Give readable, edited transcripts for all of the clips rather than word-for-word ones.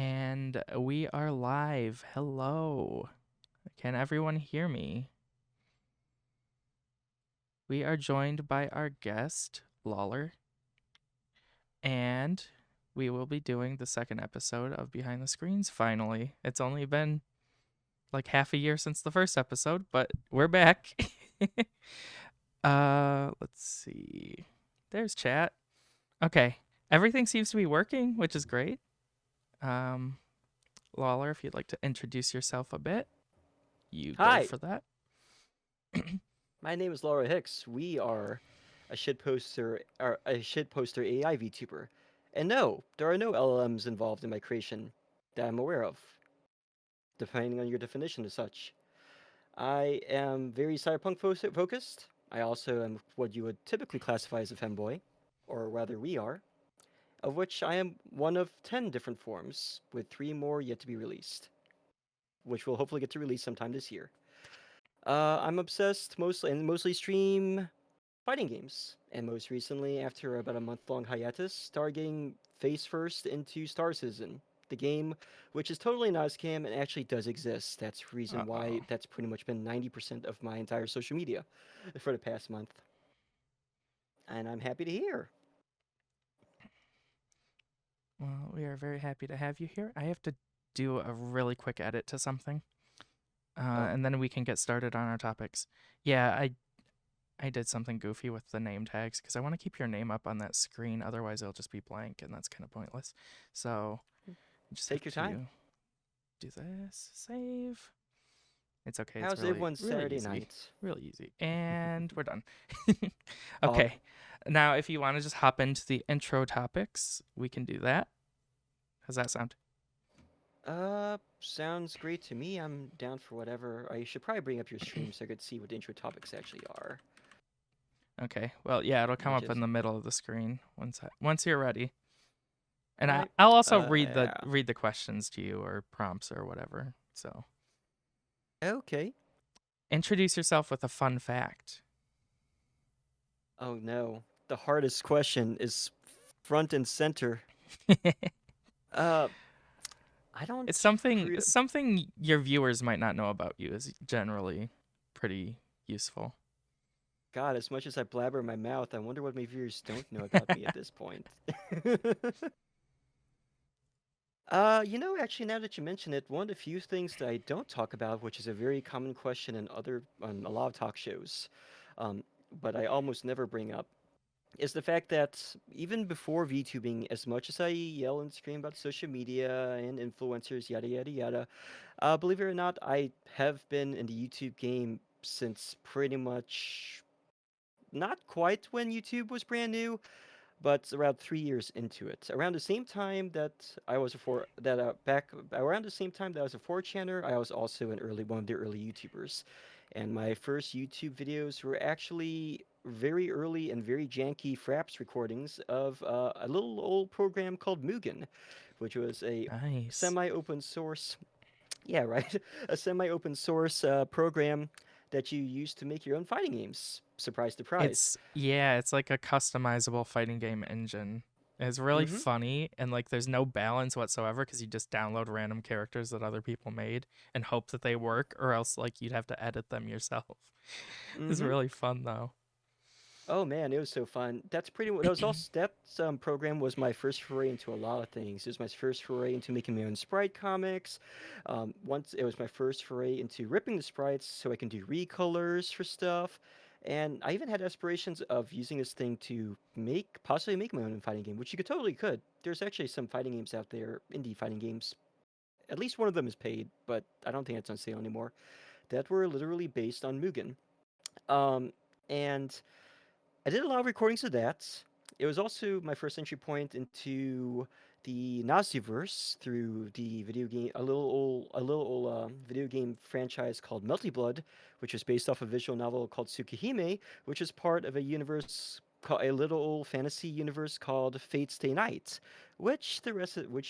And we are live. Hello. Can everyone hear me? We are joined by our guest, Lawlz, and we will be doing the second episode of Behind the Screens finally. It's only been like half a year since the first episode, but we're back. Let's see. There's chat. Okay. Everything seems to be working, which is great. Lawlz, if you'd like to introduce yourself a bit, you go Hi, for that. my name is Laura Hicks. We are a shit poster AI VTuber. And no, there are no LLMs involved in my creation that I'm aware of, depending on your definition as such. I am very cyberpunk focused. I also am what you would typically classify as a femboy, or rather we are, of which I am one of 10 different forms, with 3 more yet to be released, which we'll hopefully get to release sometime this year. I'm obsessed mostly stream fighting games. And most recently, after about a month-long hiatus, started getting face first into Star Citizen, the game, which is totally not a scam and actually does exist. That's the reason why Uh-oh. that's pretty much been 90% of my entire social media for the past month. And I'm happy to hear. Well, we are very happy to have you here. I have to do a really quick edit to something, Oh, and then we can get started on our topics. Yeah, I did something goofy with the name tags because I want to keep your name up on that screen. Otherwise, it'll just be blank, and that's kind of pointless. So I just take have your time. to do this. Save. It's okay. It's How's really, everyone's really Saturday easy. night? Really easy. And we're done. Oh, Okay. Now, if you want to just hop into the intro topics, we can do that. How's that sound? sounds great to me. I'm down for whatever. I should probably bring up your stream so I could see what the intro topics actually are. Okay. Well, yeah, it'll Let come me up in just. the middle of the screen once you're ready. All And right. I'll also Yeah. read the questions to you or prompts or whatever. So, Okay. introduce yourself with a fun fact. Oh no. The hardest question is front and center. Uh, I don't. It's something Re- something your viewers might not know about you is generally pretty useful. God, as much as I blabber in my mouth, I wonder what my viewers don't know about me at this point. Actually, now that you mention it, one of the few things that I don't talk about, which is a very common question in on a lot of talk shows, um, but I almost never bring up, is the fact that even before VTubing, as much as I yell and scream about social media and influencers, yada yada yada, believe it or not, I have been in the YouTube game since pretty much not quite when YouTube was brand new, but around 3 years into it. Around the same time that I was a four that back around the same time that I was a 4chaner, I was also one of the early YouTubers, and my first YouTube videos were actually very early and very janky Fraps recordings of a little old program called Mugen, which was a Nice. semi-open source, yeah, right, a semi-open source program that you use to make your own fighting games. Surprise, surprise. It's like a customizable fighting game engine. It's really Mm-hmm. funny and like there's no balance whatsoever because you just download random characters that other people made and hope that they work or else like you'd have to edit them yourself. It's Mm-hmm. really fun though. Oh man, it was so fun. That's pretty. That was also that program was my first foray into a lot of things. It was my first foray into making my own sprite comics. Once it was my first foray into ripping the sprites so I can do recolors for stuff. And I even had aspirations of using this thing to possibly make my own fighting game, which you could. There's actually some fighting games out there, indie fighting games. At least one of them is paid, but I don't think it's on sale anymore. That were literally based on Mugen. Um, and I did a lot of recordings of that. It was also my first entry point into the Naziverse through the a little old video game franchise called Melty Blood, which is based off a visual novel called Tsukihime, which is part of a little old fantasy universe called Fate Stay Night, which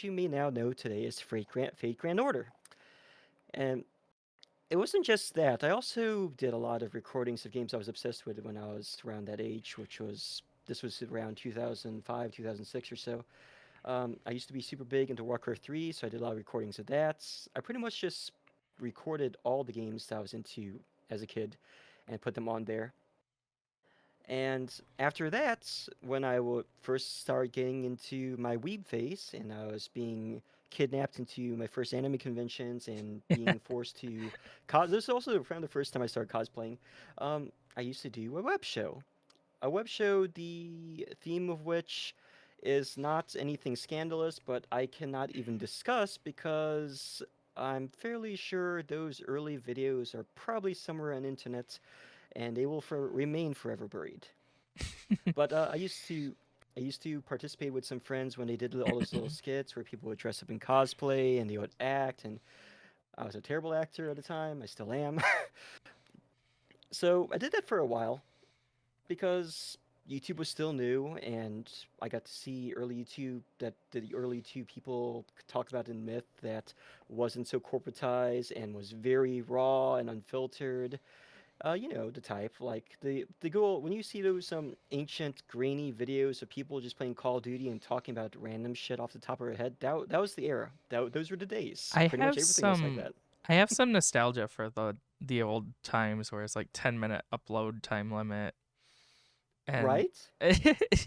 you may now know today as Fate Grand Order. And it wasn't just that. I also did a lot of recordings of games I was obsessed with when I was around that age, this was around 2005, 2006 or so. I used to be super big into Warcraft 3, so I did a lot of recordings of that. I pretty much just recorded all the games that I was into as a kid and put them on there. And after that, when I would first start getting into my weeb phase, and I was being kidnapped into my first anime conventions and being forced to this is also around the first time I started cosplaying. I used to do a web show, the theme of which is not anything scandalous, but I cannot even discuss because I'm fairly sure those early videos are probably somewhere on the internet and they will remain forever buried. But I used to participate with some friends when they did all those little skits where people would dress up in cosplay and they would act. And I was a terrible actor at the time. I still am. So I did that for a while because YouTube was still new, and I got to see early YouTube that the early YouTube people talk about in myth that wasn't so corporatized and was very raw and unfiltered. You know the type, like the goal when you see those ancient grainy videos of people just playing Call of Duty and talking about random shit off the top of their head. That was the era. Those were the days. I Pretty much have everything was like some that. I have some nostalgia for the old times where it's like 10-minute upload time limit. And Right?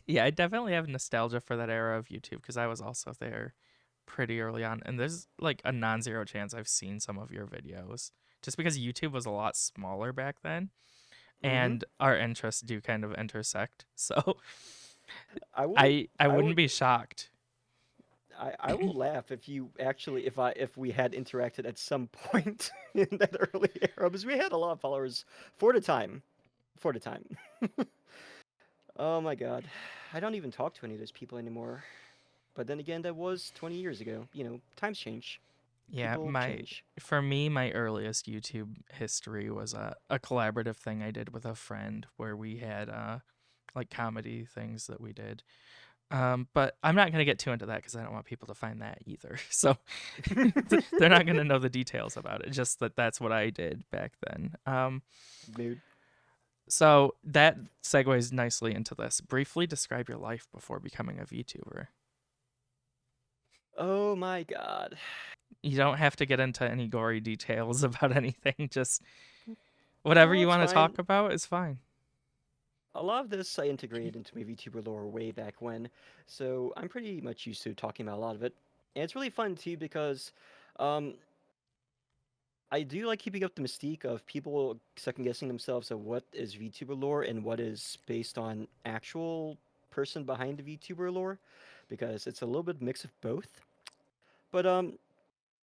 yeah, I definitely have nostalgia for that era of YouTube because I was also there pretty early on. And there's like a non-zero chance I've seen some of your videos just because YouTube was a lot smaller back then Mm-hmm. and our interests do kind of intersect. So I will. I I will. wouldn't be shocked. I will laugh if you actually if we had interacted at some point in that early era because we had a lot of followers for the time. For the time. Oh my god. I don't even talk to any of those people anymore. But then again, that was 20 years ago. You know, times change. Yeah, People my change. for me, my earliest YouTube history was a collaborative thing I did with a friend where we had like comedy things that we did. But I'm not gonna get too into that because I don't want people to find that either. So they're not gonna know the details about it. Just that that's what I did back then. Mood. So that segues nicely into this. Briefly describe your life before becoming a VTuber. Oh my god. You don't have to get into any gory details about anything. Just whatever No, you it's want to fine. talk about is fine. A lot of this I integrated into my VTuber lore way back when, so I'm pretty much used to talking about a lot of it. And it's really fun too because um, I do like keeping up the mystique of people second guessing themselves of what is VTuber lore and what is based on actual person behind the VTuber lore, because it's a little bit mix of both. But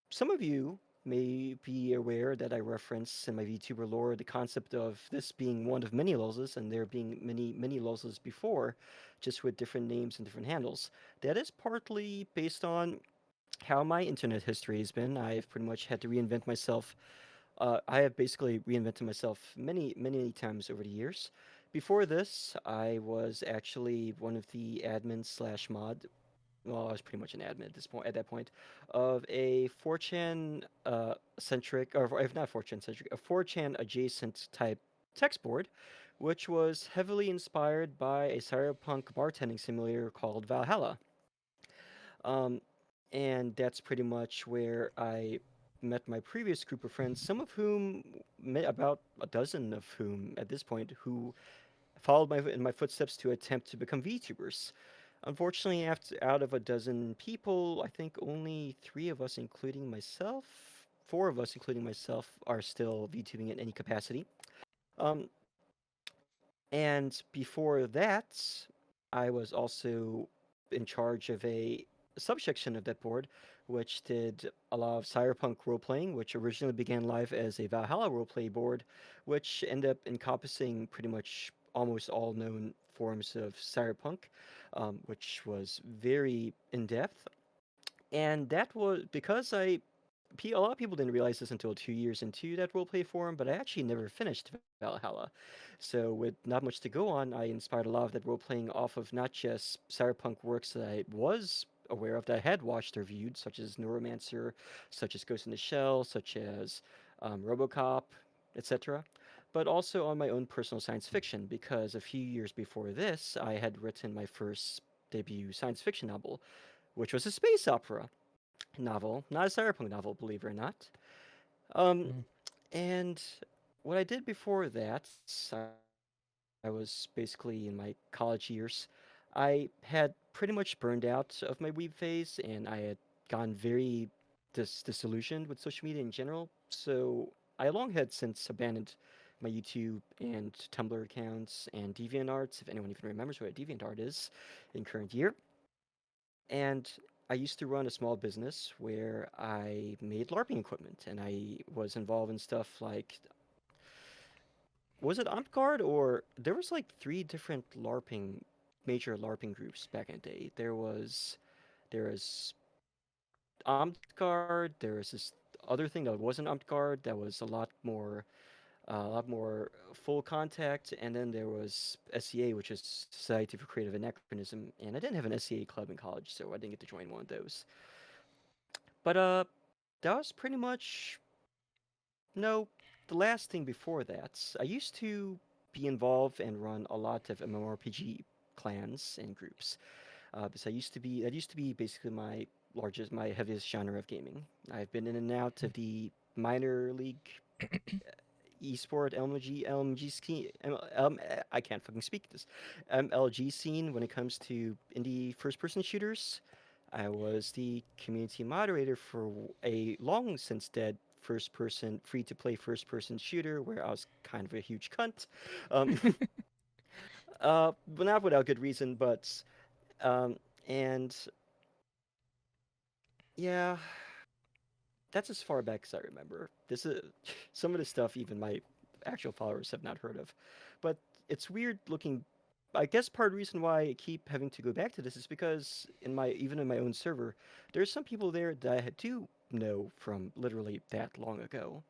some of you may be aware that I reference in my VTuber lore the concept of this being one of many Lawlzes and there being many Lawlzes before, just with different names and different handles. That is partly based on how my internet history has been. I've pretty much had to reinvent myself. I have basically reinvented myself many times over the years. Before this, I was actually one of the admins slash mod, well, I was pretty much an admin at this point, at that point, of a 4chan centric, or if not 4chan centric, a 4chan adjacent type text board, which was heavily inspired by a cyberpunk bartending simulator called Valhalla. Um, and that's pretty much where I met my previous group of friends, some of whom, about a dozen of whom at this point, who followed in my footsteps to attempt to become VTubers. Unfortunately, after out of a dozen people, I think only three of us, including myself, four of us, including myself, are still VTubing in any capacity. Um, and before that, I was also in charge of a subsection of that board, which did a lot of cyberpunk role playing, which originally began live as a Valhalla roleplay board, which ended up encompassing pretty much almost all known forms of cyberpunk, which was very in depth. And that was because a lot of people didn't realize this until 2 years into that roleplay forum, but I actually never finished Valhalla. So with not much to go on, I inspired a lot of that role playing off of not just cyberpunk works that I was aware of that I had watched or viewed, such as Neuromancer, such as Ghost in the Shell, such as RoboCop, etc. But also on my own personal science fiction, because a few years before this, I had written my first debut science fiction novel, which was a space opera novel, not a cyberpunk novel, believe it or not. Um, Mm. and what I did before that, I was basically in my college years. I had pretty much burned out of my weeb phase, and I had gone very disillusioned with social media in general. So I long had since abandoned my YouTube and Tumblr accounts and DeviantArt, if anyone even remembers what a DeviantArt is in current year. And I used to run a small business where I made LARPing equipment, and I was involved in stuff like, was it Guard, or there was like three different major LARPing groups back in the day. There was Guard, there was this other thing that wasn't Guard that was a lot more full contact, and then there was SCA, which is Society for Creative Anachronism, and I didn't have an SCA club in college, so I didn't get to join one of those. But that was pretty much no. The last thing before that, I used to be involved and run a lot of MMORPG clans and groups. Because that used to be basically my heaviest genre of gaming. I've been in and out of the minor league esport LMG scene. I can't fucking speak this. MLG scene when it comes to indie first-person shooters. I was the community moderator for a long since dead first-person free-to-play first-person shooter where I was kind of a huge cunt. Um, but not without good reason. But um, and yeah, that's as far back as I remember. This is some of the stuff even my actual followers have not heard of. But it's weird looking. I guess part of the reason why I keep having to go back to this is because even in my own server, there's some people there that I do know from literally that long ago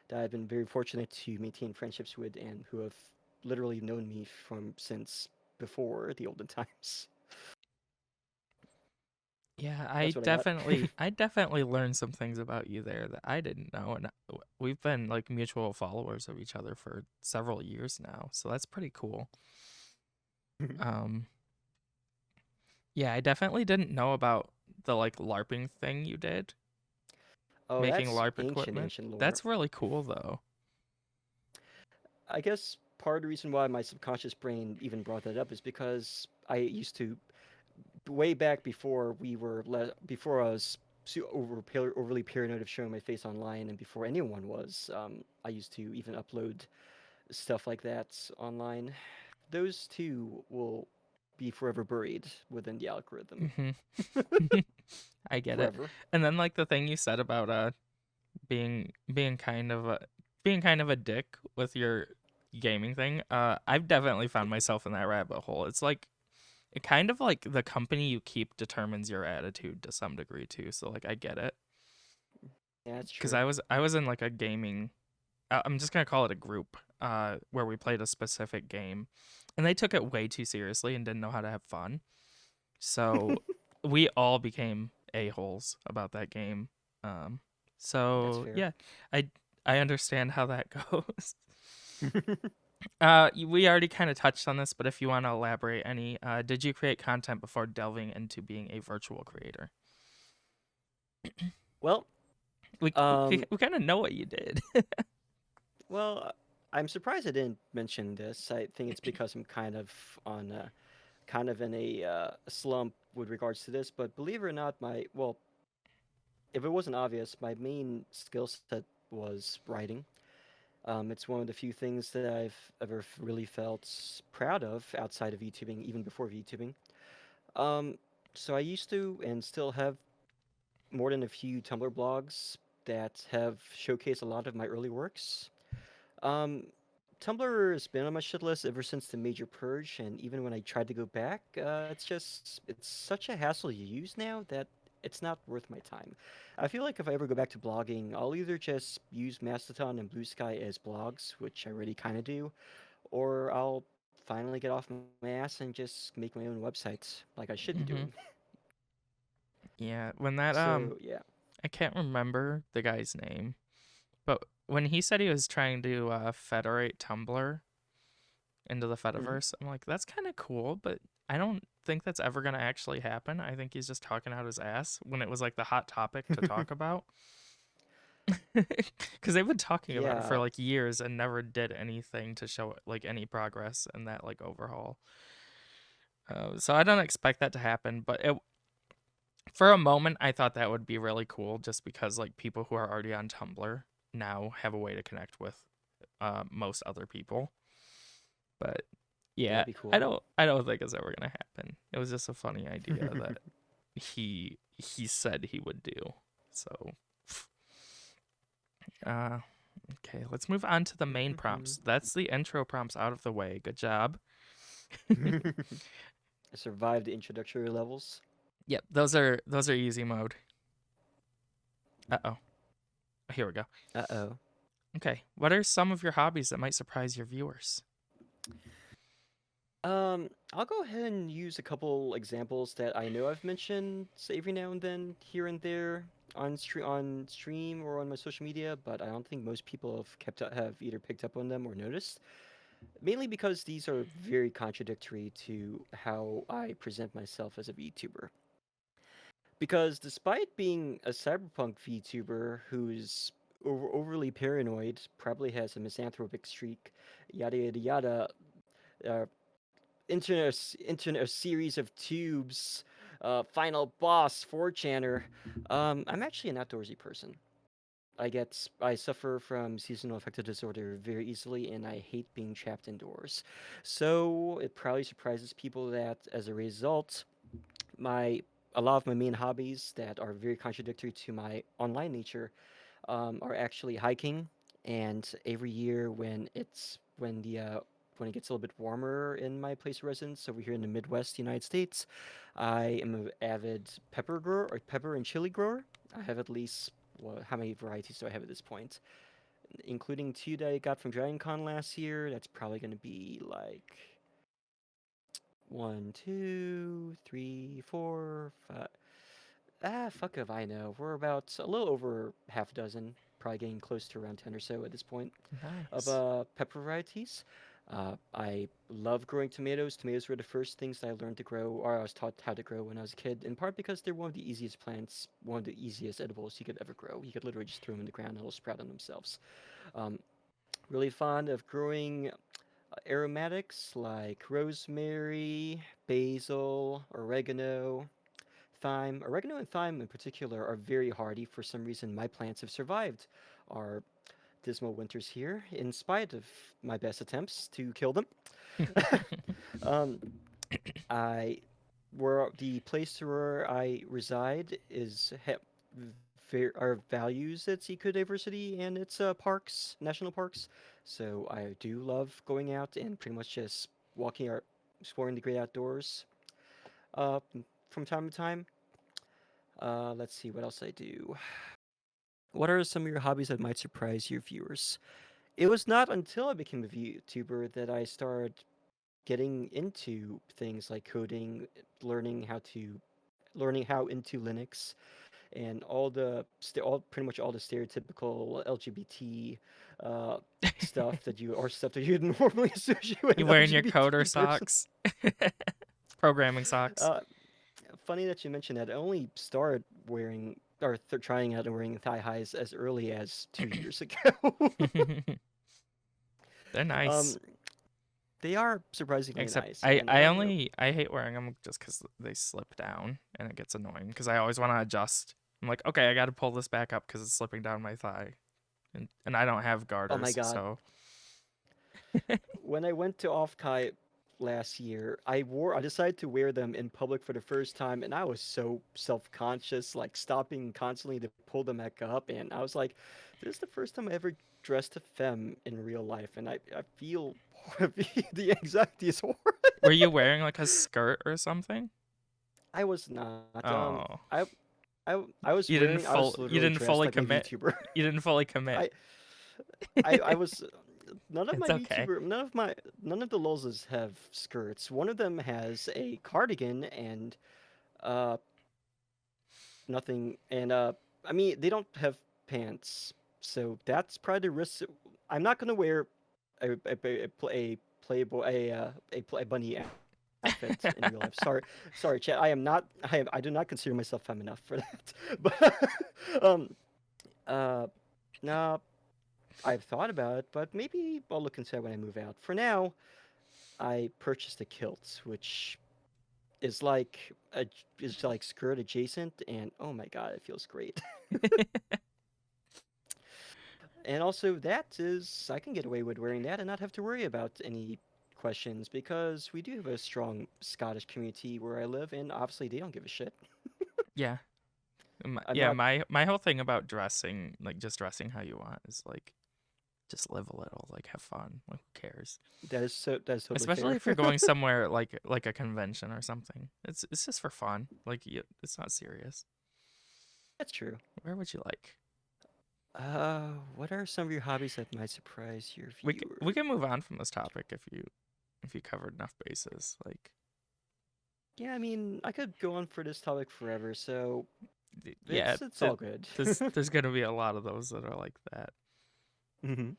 that I've been very fortunate to maintain friendships with and who have literally known me from since before the olden times. Yeah, That's what I got. I definitely learned some things about you there that I didn't know, and we've been like mutual followers of each other for several years now, so that's pretty cool. Um, yeah, I definitely didn't know about the like LARPing thing you did, Oh, making that's LARP ancient, equipment. ancient lore. That's really cool though. I guess part of the reason why my subconscious brain even brought that up is because I used to way back before before I was overly paranoid of showing my face online, and before anyone was. I used to even upload stuff like that online. Those two will be forever buried within the algorithm. Hmm. I get it. Forever. And then like the thing you said about being kind of a dick with your gaming thing. I've definitely found myself in that rabbit hole. It's like it kind of like the company you keep determines your attitude to some degree too. So like I get it Yeah, that's because true. I was in like a gaming. I'm just gonna call it a group. Where we played a specific game, and they took it way too seriously and didn't know how to have fun. So we all became a-holes about that game. Um, That's so fair. yeah, I I understand how that goes. We already kind of touched on this, but if you want to elaborate any, did you create content before delving into being a virtual creator? Well, We um, we kind of know what you did. well, I'm surprised I didn't mention this. I think it's because I'm kind of in a slump with regards to this. But believe it or not, if it wasn't obvious, my main skill set was writing. It's one of the few things that I've ever really felt proud of outside of VTubing, even before VTubing. Um, so I used to and still have more than a few Tumblr blogs that have showcased a lot of my early works. Um, Tumblr has been on my shit list ever since the major purge, and even when I tried to go back, it's such a hassle to use now that it's not worth my time. I feel like if I ever go back to blogging, I'll either just use Mastodon and Blue Sky as blogs, which I already kind of do, or I'll finally get off my ass and just make my own websites like I should be doing. Hmm. Yeah, when that So yeah. I can't remember the guy's name, but when he said he was trying to federate Tumblr into the Hmm. Fediverse, I'm like, that's kind of cool, but I don't think that's ever gonna actually happen. I think he's just talking out his ass when it was like the hot topic to talk about. Because they've been talking about it for Yeah, like years and never did anything to show like any progress in that like overhaul. So I don't expect that to happen, but for a moment I thought that would be really cool, just because like people who are already on Tumblr now have a way to connect with most other people. But yeah, that'd be cool. I don't think it's ever gonna happen. It was just a funny idea that he said he would do. So uh okay, let's move on to the main prompts. That's the intro prompts out of the way. Good job. I survived the introductory levels. Yep, those are easy mode. Uh-oh. Here we go. Uh-oh. Okay. What are some of your hobbies that might surprise your viewers? I'll go ahead and use a couple examples that I know I've mentioned every now and then, here and there, on stream or on my social media, but I don't think most people have either picked up on them or noticed. Mainly because these are very contradictory to how I present myself as a VTuber. Because despite being a cyberpunk VTuber who's overly paranoid, probably has a misanthropic streak, yada yada yada, uh, into a series of tubes, final boss, 4chaner, I'm actually an outdoorsy person. I suffer from seasonal affective disorder very easily, and I hate being trapped indoors. So it probably surprises people that as a result, my a lot of my main hobbies that are very contradictory to my online nature are actually hiking. And every year when it gets a little bit warmer in my place of residence over here in the Midwest United States, I am an avid pepper grower or pepper and chili grower. I have at least, well, how many varieties do I have at this point? Including two that I got from Dragon Con last year. That's probably going to be like one, two, three, four, five. Fuck if I know. We're about a little over half a dozen, probably getting close to around 10 or so at this point, of Nice. pepper varieties. I love growing tomatoes. Tomatoes were the first things that I learned to grow, or I was taught how to grow when I was a kid, in part because they're one of the easiest plants, one of the easiest edibles you could ever grow. You could literally just throw them in the ground and they'll sprout on themselves. Um, really fond of growing aromatics like rosemary, basil, oregano, thyme. Oregano and thyme in particular are very hardy. For some reason, my plants have survived our dismal winters here, in spite of my best attempts to kill them. um, I, where the place where I reside is our values its ecodiversity and its parks, national parks. So I do love going out and pretty much just walking or exploring the great outdoors uh, from time to time. Let's see what else I do. What are some of your hobbies that might surprise your viewers? It was not until I became a VTuber that I started getting into things like coding, learning how to learning how into Linux and all pretty much all the stereotypical LGBT uh, stuff that you'd normally associate with You an wearing your LGBT coder person. socks? Programming socks. Uh, Funny that you mentioned that. I only started wearing or trying out and wearing thigh highs as early as 2 years ago. They're um, nice. they are surprisingly Except nice, and I don't know. I hate wearing them just because they slip down and it gets annoying because I always want to adjust. I'm like, okay, I got to pull this back up because it's slipping down my thigh, and I don't have Oh my garters, god! so When I went to Off Kai last year, I decided to wear them in public for the first time, and I was so self-conscious, like stopping constantly to pull them back up, and I was like, "This is the first time I ever dressed a femme in real life," and I feel the anxiety is horrible. were you wearing like a skirt or something? I was not. Oh, I was you literally didn't dressed fully like my commit. VTuber. You didn't fully commit. I I was It's okay. none of the Lawlzes have skirts. One of them has a cardigan and uh nothing and I mean they don't have pants. So that's probably the risk. I'm not gonna wear a playboy a bunny outfit outfit in real life. Sorry, Chad. I do not consider myself femme enough for that. But um, uh, no, I've thought about it, but maybe I'll look into it when I move out. For now, I purchased a kilt, which is like a is like skirt adjacent, and oh my god, it feels great. And also, that is I can get away with wearing that and not have to worry about any questions because we do have a strong Scottish community where I live, and obviously they don't give a shit. Yeah. I'm Yeah, not. my whole thing about dressing, like just dressing how you want, is like just live a little, like have fun. Like who cares? That is totally Especially fair. if you're going somewhere like a convention or something. It's just for fun. Like it's not serious. That's true. Where would you like? What are some of your hobbies that might surprise your We viewer? can move on from this topic if you covered enough bases. Like Yeah, I mean, I could go on for this topic forever, so yeah, it's all good. there's gonna be a lot of those that are like that. Hmm.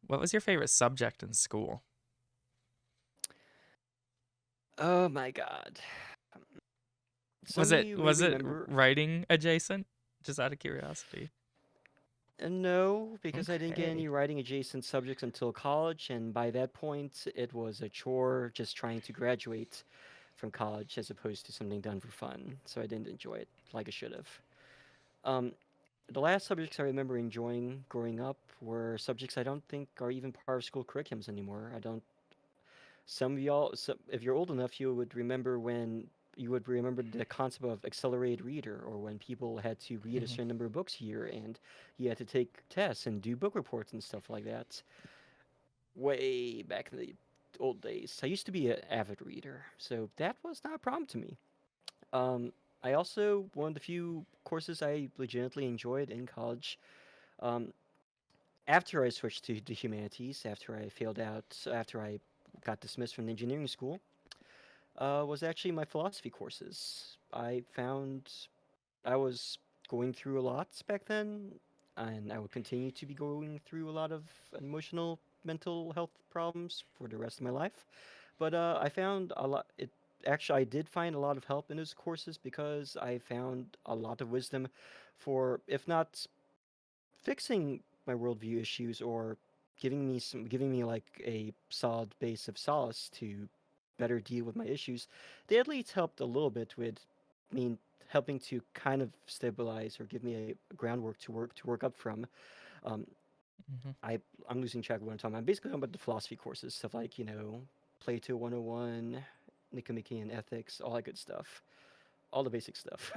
What was your favorite subject in school? Oh my god. Was Some of it you may was it remember. writing adjacent? Just out of curiosity. No, because I didn't get any Okay. writing adjacent subjects until college, and by that point, it was a chore just trying to graduate from college as opposed to something done for fun. So I didn't enjoy it like I should have. Um, the last subjects I remember enjoying growing up were subjects I don't think are even part of school curriculums anymore. I don't. Some of y'all, if you're old enough, you would remember the concept of accelerated reader, or when people had to read a Hmm. certain number of books a year, and you had to take tests and do book reports and stuff like that. Way back in the old days, I used to be an avid reader, so that was not a problem to me. Um, I also one of the few courses I legitimately enjoyed in college. Um, after I switched to the humanities, after I got dismissed from the engineering school, was actually my philosophy courses. I found I was going through a lot back then, and I will continue to be going through a lot of emotional, mental health problems for the rest of my life. But I found a lot. It actually I did find a lot of help in those courses because I found a lot of wisdom for, if not fixing my worldview issues or giving me like a solid base of solace to better deal with my issues, they at least helped a little bit with me helping to kind of stabilize or give me a groundwork to work up from. Um, Hmm. I I'm losing track of what I'm talking about. I'm basically talking about the philosophy courses, stuff like Plato 101, Nicomachean Ethics, all that good stuff, all the basic stuff.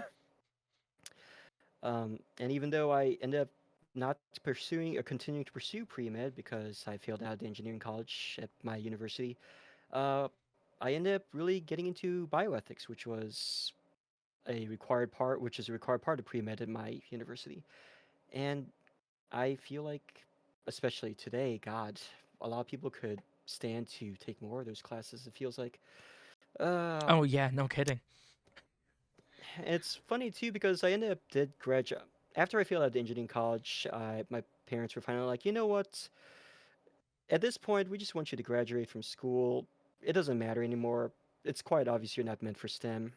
And even though I ended up not pursuing or continuing to pursue pre-med because I failed out of the engineering college at my university, uh, I ended up really getting into bioethics, which is a required part of pre-med at my university. And I feel like, especially today, God, a lot of people could stand to take more of those classes. It feels like. Uh, Oh yeah, no kidding. it's funny too because I ended up did graduate after I failed out of engineering college. My parents were finally like, you know what? At this point, we just want you to graduate from school. It doesn't matter anymore. It's quite obvious you're not meant for STEM.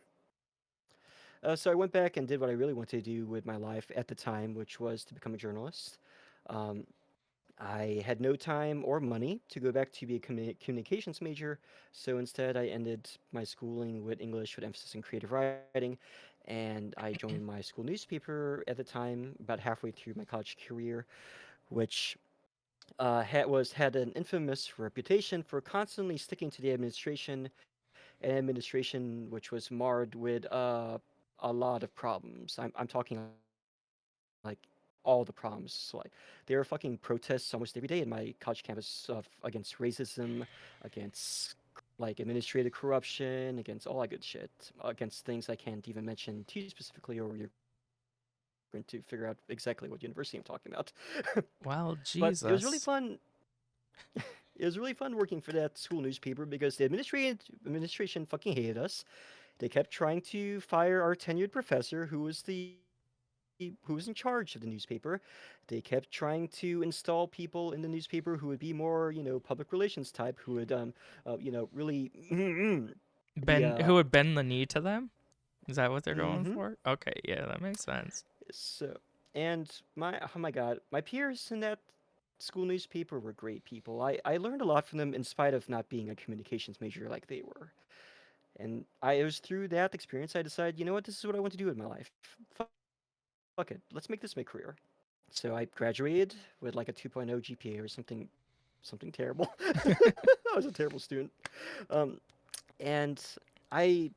So I went back and did what I really wanted to do with my life at the time, which was to become a journalist. Um, I had no time or money to go back to be a communications major, so instead I ended my schooling with English with emphasis in creative writing, and I joined my school newspaper at the time, about halfway through my college career, which had an infamous reputation for constantly sticking to the administration, an administration which was marred with a lot of problems. I'm talking like all the problems. Like there were fucking protests almost every day in my college campus against racism, against like administrative corruption, against all that good shit, against things I can't even mention too specifically, or you're going to figure out exactly what university I'm talking about. But Well, it was really fun. Jesus. It was really fun working for that school newspaper because the administration fucking hated us. They kept trying to fire our tenured professor, who was the who was in charge of the newspaper. They kept trying to install people in the newspaper who would be more, public relations type, who would, really be Who would bend the knee to them? Is that what they're going mm-hmm. for? Okay, yeah, that makes sense. So, and oh my God, my peers in that school newspaper were great people. I learned a lot from them in spite of not being a communications major like they were. And it was through that experience I decided, you know what, this is what I want to do with my life. Fuck it, let's make this my career. So I graduated with like a 2.0 GPA or something terrible. I was a terrible student. Um, and I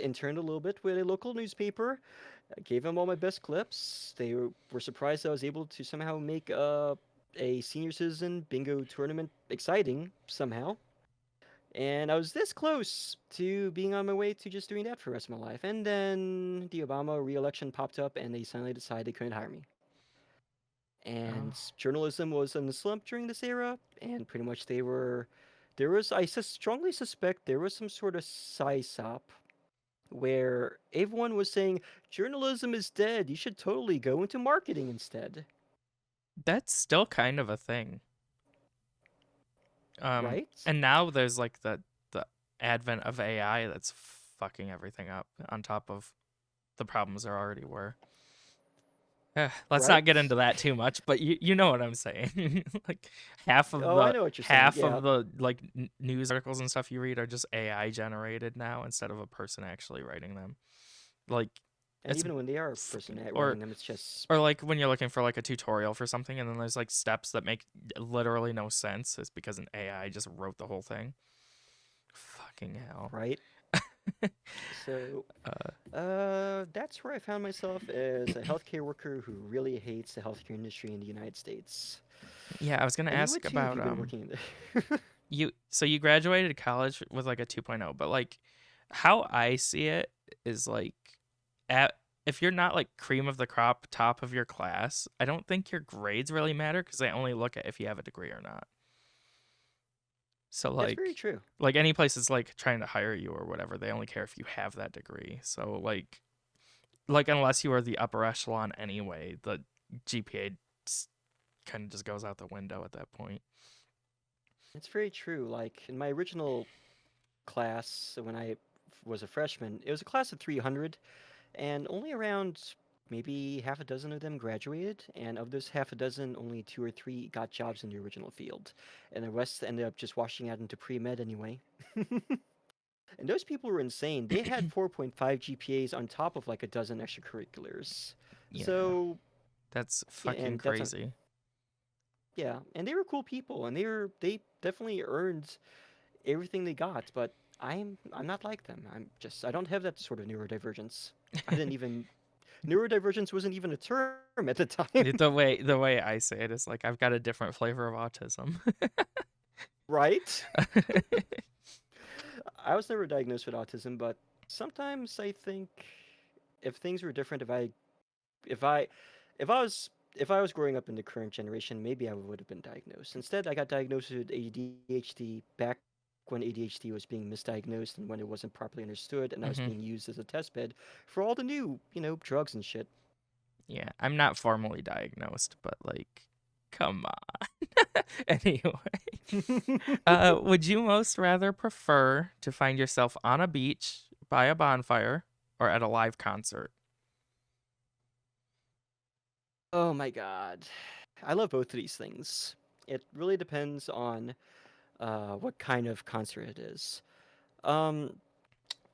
interned a little bit with a local newspaper. I gave them all my best clips. They were surprised I was able to somehow make a senior citizen bingo tournament exciting somehow. And I was this close to being on my way to just doing that for the rest of my life. And then the Obama re-election popped up, and they suddenly decided they couldn't hire me. Oh, And journalism was in the slump during this era, and pretty much there was, strongly suspect there was some sort of psyop where everyone was saying journalism is dead. You should totally go into marketing instead, that's still kind of a thing. right? And now there's like the advent of AI that's fucking everything up on top of the problems there already were. Let's not get Right? into that too much, but you know what I'm saying. Like half of Oh, I the know what you're saying. half Yeah, of the like news articles and stuff you read are just AI generated now instead of a person actually writing them. Like and it's even when they are a person fucking writing them, it's just or like when you're looking for like a tutorial for something and then there's like steps that make literally no sense. It's because an AI just wrote the whole thing. Fucking hell. right. So, Uh, that's where I found myself as a healthcare worker who really hates the healthcare industry in the United States. yeah, I was gonna And you ask would too if about you've been working in there. you graduated college with like a 2.0, but like how I see it is like at if you're not like cream of the crop top of your class, I don't think your grades really matter because they only look at if you have a degree or not. So That's very true. like any place is like trying to hire you or whatever, they only care if you have that degree. So like unless you are the upper echelon anyway, the GPA kind of just goes out the window at that point. It's very true. Like in my original class, when I was a freshman, it was a class of 300, and only around maybe half a dozen of them graduated. And of those half a dozen, only two or three got jobs in the original field, and the rest ended up just washing out into pre-med anyway. And those people were insane. They had 4.5 GPAs on top of like a dozen extracurriculars. Yeah, So that's yeah, fucking and that's crazy. yeah, and they were cool people, and they definitely earned everything they got. But I'm not like them. I don't have that sort of neurodivergence. I didn't even neurodivergence wasn't even a term at the time, The way I say it is like I've got a different flavor of autism. right? I was never diagnosed with autism, but sometimes I think if things were different, if I if I was growing up in the current generation, maybe I would have been diagnosed. Instead, I got diagnosed with ADHD back when ADHD was being misdiagnosed and when it wasn't properly understood, and I was Hmm. being used as a test bed for all the new, drugs and shit. Yeah, I'm not formally diagnosed, but like, come on. Anyway, would you most rather prefer to find yourself on a beach by a bonfire or at a live concert? Oh my god. I love both of these things. It really depends on what kind of concert it is. Um,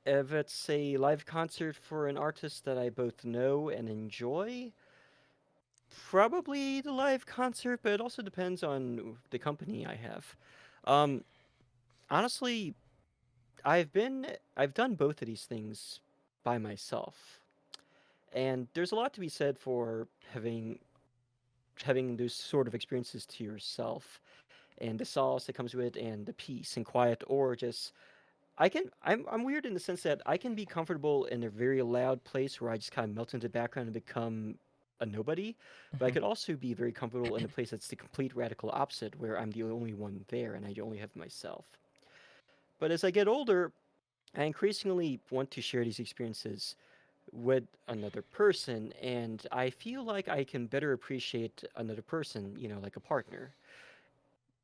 if it's a live concert for an artist that I both know and enjoy, probably the live concert, but it also depends on the company I have. Um, honestly, I've done both of these things by myself, and there's a lot to be said for having those sort of experiences to yourself, and the solace that comes with it, and the peace and quiet, or just I'm weird in the sense that I can be comfortable in a very loud place where I just kind of melt into the background and become a nobody, but I Hmm. could also be very comfortable in a place that's the complete radical opposite where I'm the only one there and I only have myself. But as I get older, I increasingly want to share these experiences with another person, and I feel like I can better appreciate another person, like a partner,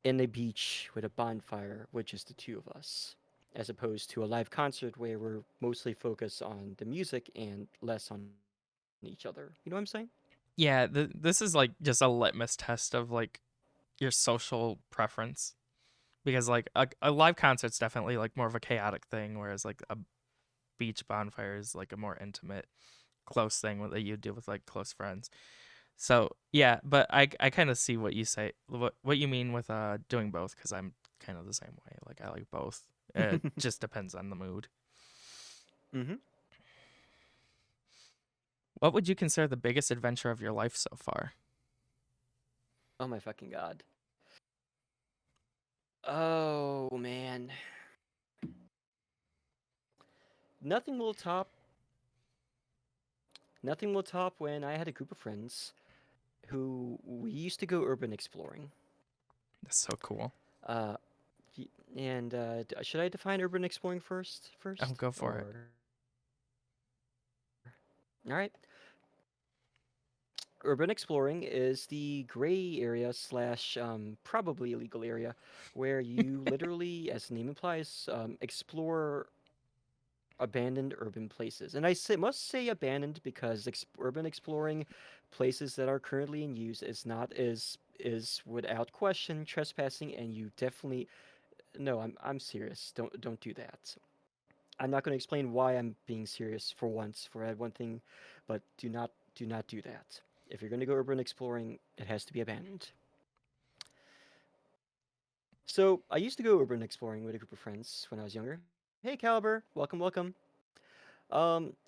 in a beach with a bonfire with just the two of us, as opposed to a live concert where we're mostly focused on the music and less on each other. You know what I'm saying? Yeah, this is like just a litmus test of like your social preference because like a live concert's definitely like more of a chaotic thing, whereas like a beach bonfire is like a more intimate, close thing that you do with like close friends. So yeah, but I kind of see what you say, what you mean with doing both, because I'm kind of the same way. Like I like both. It just depends on the mood. Mm-hmm. What would you consider the biggest adventure of your life so far? Oh my fucking god. Oh man. Nothing will top nothing will top when I had a group of friends who we used to go urban exploring. That's so cool. Uh and should I define urban exploring Oh, first go for it. or all right. Urban exploring is the gray area slash probably illegal area where you literally, as the name implies, explore abandoned urban places. And must say abandoned because urban exploring places that are currently in use is without question trespassing, and you definitely no. I'm serious. Don't do that. I'm not going to explain why I'm being serious for once for that one thing, but do not do that. If you're going to go urban exploring, it has to be abandoned. So I used to go urban exploring with a group of friends when I was younger. Hey Caliber, welcome, welcome.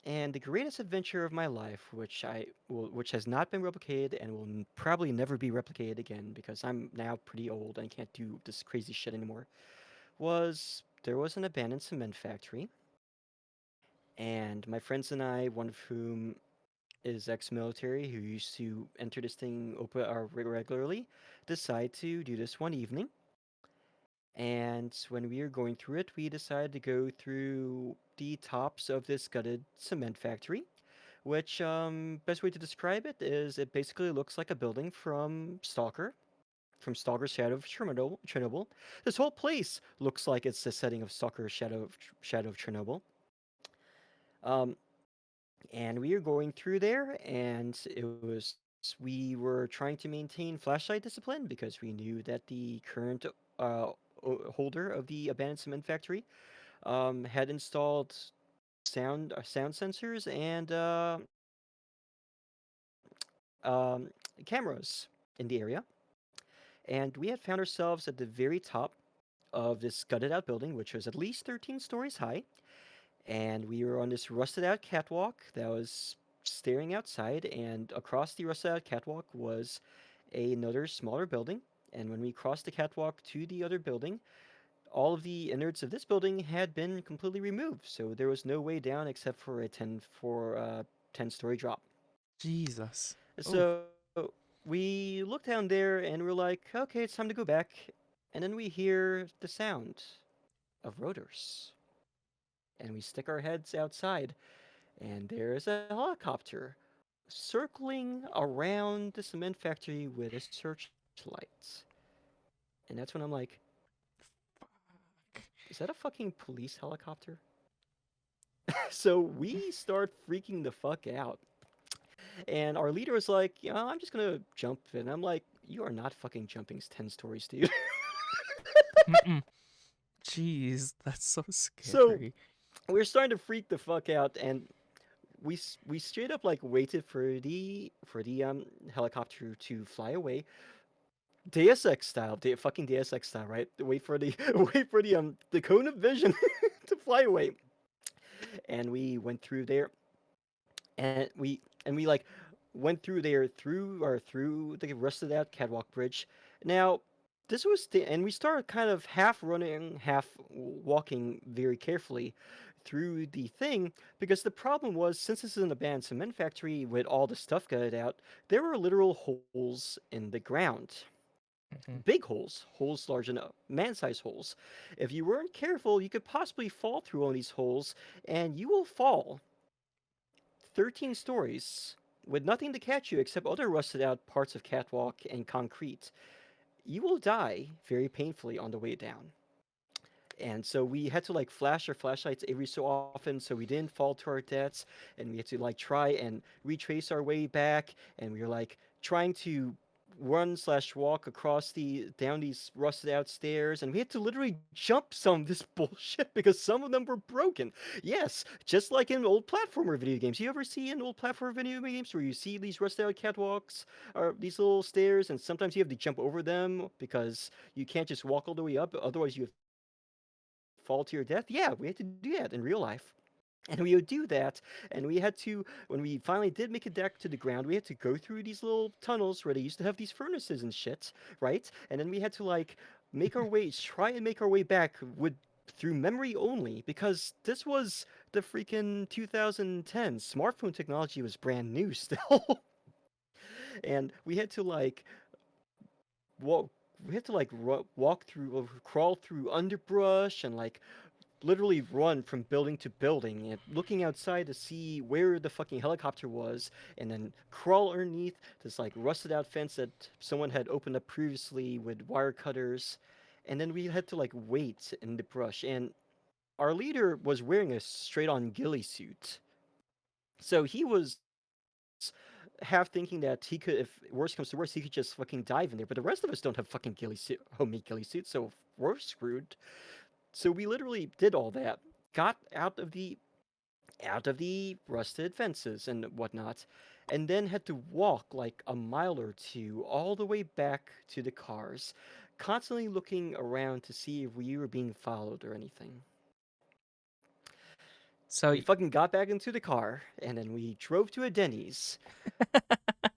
And the greatest adventure of my life, which has not been replicated and will probably never be replicated again because I'm now pretty old and can't do this crazy shit anymore, was there was an abandoned cement factory, and my friends and I, one of whom is ex-military who used to enter this thing regularly, decide to do this one evening. And when we were going through it, we decided to go through the tops of this gutted cement factory, which best way to describe it is it basically looks like a building from Stalker's Shadow of Chernobyl. Chernobyl. This whole place looks like it's the setting of Stalker's Shadow of Chernobyl. Um, and we were going through there, and we were trying to maintain flashlight discipline because we knew that the current uh, holder of the abandoned cement factory had installed sound sensors and cameras in the area, and we had found ourselves at the very top of this gutted out building, which was at least 13 stories high, and we were on this rusted out catwalk that was staring outside, and across the rusted out catwalk was another smaller building. And when we crossed the catwalk to the other building, all of the innards of this building had been completely removed, so there was no way down except for a 10-story drop. Jesus. Oh, So we look down there and we're like, okay, it's time to go back. And then we hear the sound of rotors. And we stick our heads outside, and there's a helicopter circling around the cement factory with a searchlight. And that's when I'm like, fuck. is that a fucking police helicopter? So we start freaking the fuck out. And our leader was like, I'm just gonna jump. And I'm like, you are not fucking jumping 10 stories, dude. Mm-mm. Jeez, that's so So scary. we're starting to freak the fuck out, and we straight up like waited for the helicopter to fly away, Deus Ex style, fucking Deus Ex style, right? Wait for the wait for the cone of vision to fly away, and we went through there, and we like went through there through the rest of that catwalk bridge. Now, and we started kind of half running, half walking very carefully through the thing because the problem was since this is an abandoned cement factory with all the stuff gutted out, there were literal holes in the ground. Hmm. Big holes large enough, man-sized holes. If you weren't careful, you could possibly fall through one of these holes, and you will fall 13 stories with nothing to catch you except other rusted out parts of catwalk and concrete, you will die very painfully on the way down. And so we had to like flash our flashlights every so often so we didn't fall to our deaths, and we had to like try and retrace our way back, and we were like trying to run slash walk across the down these rusted out stairs, and we had to literally jump some of this bullshit because some of them were broken. Yes, just like in old platformer video games. You ever see in old platformer video games where you see these rusted out catwalks or these little stairs, and sometimes you have to jump over them because you can't just walk all the way up, otherwise you fall to your death? Yeah, we had to do that in real life. And we would do that, and we had to, when we finally did make it back to the ground, we had to go through these little tunnels where they used to have these furnaces and shit, right? And then we had to like try and make our way back with through memory only because this was the freaking 2010. Smartphone technology was brand new still. And we had to like walk walk through or crawl through underbrush and like literally run from building to building and looking outside to see where the fucking helicopter was, and then crawl underneath this like rusted out fence that someone had opened up previously with wire cutters. And then we had to like wait in the brush, and our leader was wearing a straight on ghillie suit. So he was half thinking that he could, if worst comes to worst, he could just fucking dive in there. But the rest of us don't have fucking homemade ghillie suits, so we're screwed. So we literally did all that, got out of the rusted fences and whatnot, and then had to walk like a mile or two all the way back to the cars, constantly looking around to see if we were being followed or anything. So We fucking got back into the car, and then we drove to a Denny's,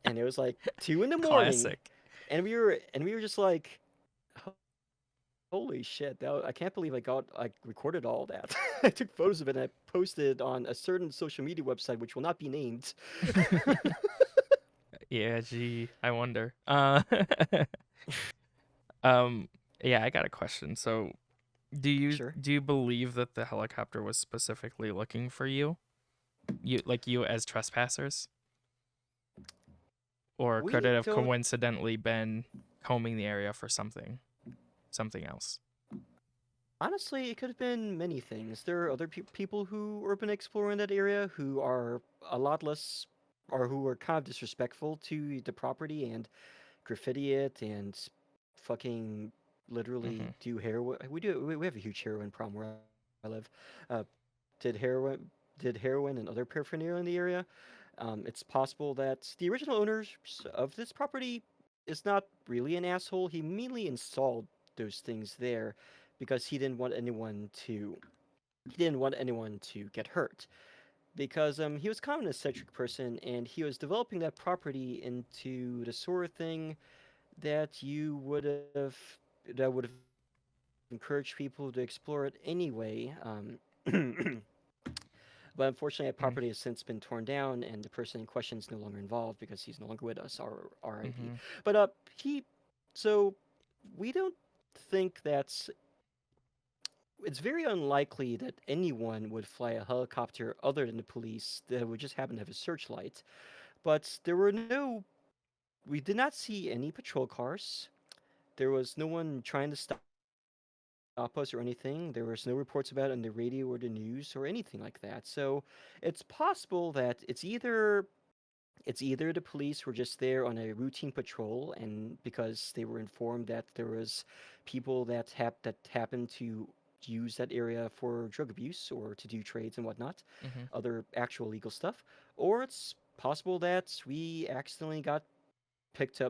and it was like 2 in the morning, classic. and we were just like, holy shit! I can't believe I recorded all that. I took photos of it and I posted it on a certain social media website, which will not be named. Yeah, gee, I wonder. Um, yeah, I got a question. So, Sure. do you believe that the helicopter was specifically looking for you? You as trespassers? Or could it We have don't. coincidentally been combing the area for something else? Honestly, it could have been many things. There are other people who urban explore in that area who are a lot less, or who are kind of disrespectful to the property and graffiti it and fucking literally Mm-hmm. do heroin. We have a huge heroin problem where I live. Did heroin and other paraphernalia in the area. It's possible that the original owners of this property is not really an asshole. He mainly installed those things there because he didn't want anyone to get hurt because he was kind of an eccentric person, and he was developing that property into the sort of thing that you would have that would have encouraged people to explore it anyway. But unfortunately, that property has since been torn down, and the person in question is no longer involved because he's no longer with us. R.I.P. Mm-hmm. But he so we don't think that's it's very unlikely that anyone would fly a helicopter other than the police that would just happen to have a searchlight. But we did not see any patrol cars. There was no one trying to stop us or anything. There was no reports about it on the radio or the news or anything like that. So it's possible that it's either the police were just there on a routine patrol, and because they were informed that there was people that happened to use that area for drug abuse or to do trades and whatnot, Mm-hmm. other actual legal stuff, or it's possible that we accidentally got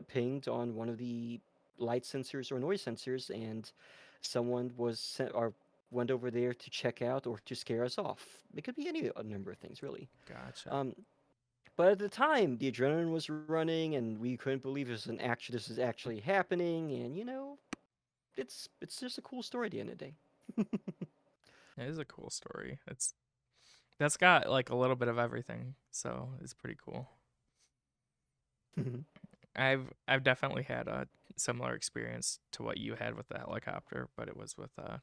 pinged on one of the light sensors or noise sensors, and someone was sent or went over there to check out or to scare us off. It could be any a number of things, really. Gotcha. Um, but at the time, the adrenaline was running, and we couldn't believe this is actually happening. And it's just a cool story at the end of the day. It is a cool story. That's got like a little bit of everything, so it's pretty cool. I've definitely had a similar experience to what you had with the helicopter, but it was with uh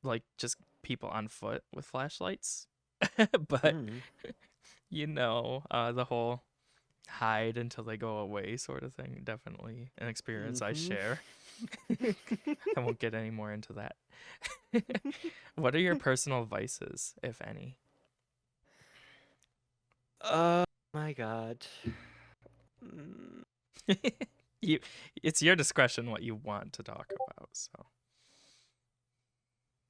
like just people on foot with flashlights. But Mm. the whole hide until they go away sort of thing, definitely an experience I Mm-hmm. share. I won't get any more into that. What are your personal vices, if any? Oh my God. Mm. you it's your discretion what you want to talk about, so.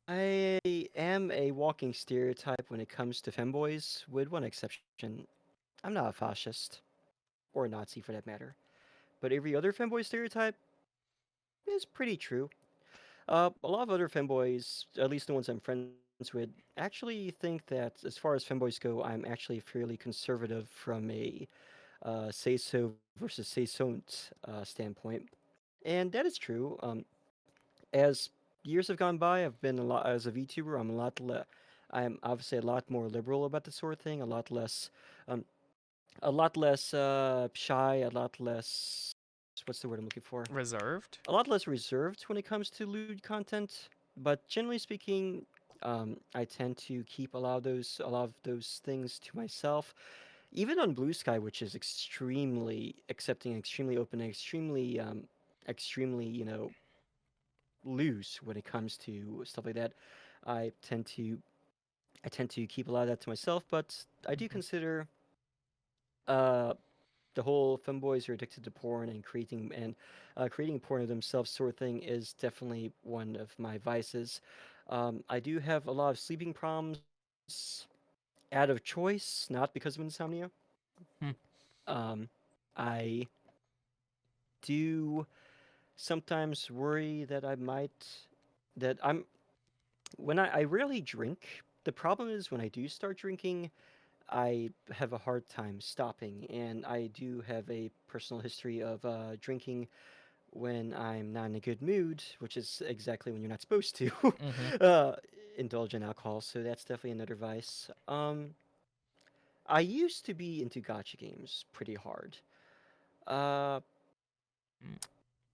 I am a walking stereotype when it comes to femboys, with one exception. I'm not a fascist, or a Nazi for that matter. But every other femboy stereotype is pretty true. A lot of other femboys, at least the ones I'm friends with, actually think that as far as femboys go, I'm actually fairly conservative from a say so versus say don't standpoint. And that is true. As years have gone by, I've been a lot as a VTuber. I'm obviously a lot more liberal about this sort of thing. Um, a lot less shy. A lot less. What's the word I'm looking for? Reserved? A lot less reserved when it comes to lewd content. But generally speaking, I tend to keep a lot of those things to myself. Even on Blue Sky, which is extremely accepting, extremely open, extremely loose when it comes to stuff like that. I tend to I tend to keep a lot of that to myself, but I do Hmm. consider uh, the whole femboys are addicted to porn and creating porn of themselves sort of thing is definitely one of my vices. I do have a lot of sleeping problems out of choice, not because of insomnia. Hmm. Um, I do sometimes worry that that I'm I rarely drink. The problem is when I do start drinking, I have a hard time stopping, and I do have a personal history of drinking when I'm not in a good mood, which is exactly when you're not supposed to Hmm. uh, indulge in alcohol. So that's definitely another vice. I used to be into gotcha games pretty hard uh,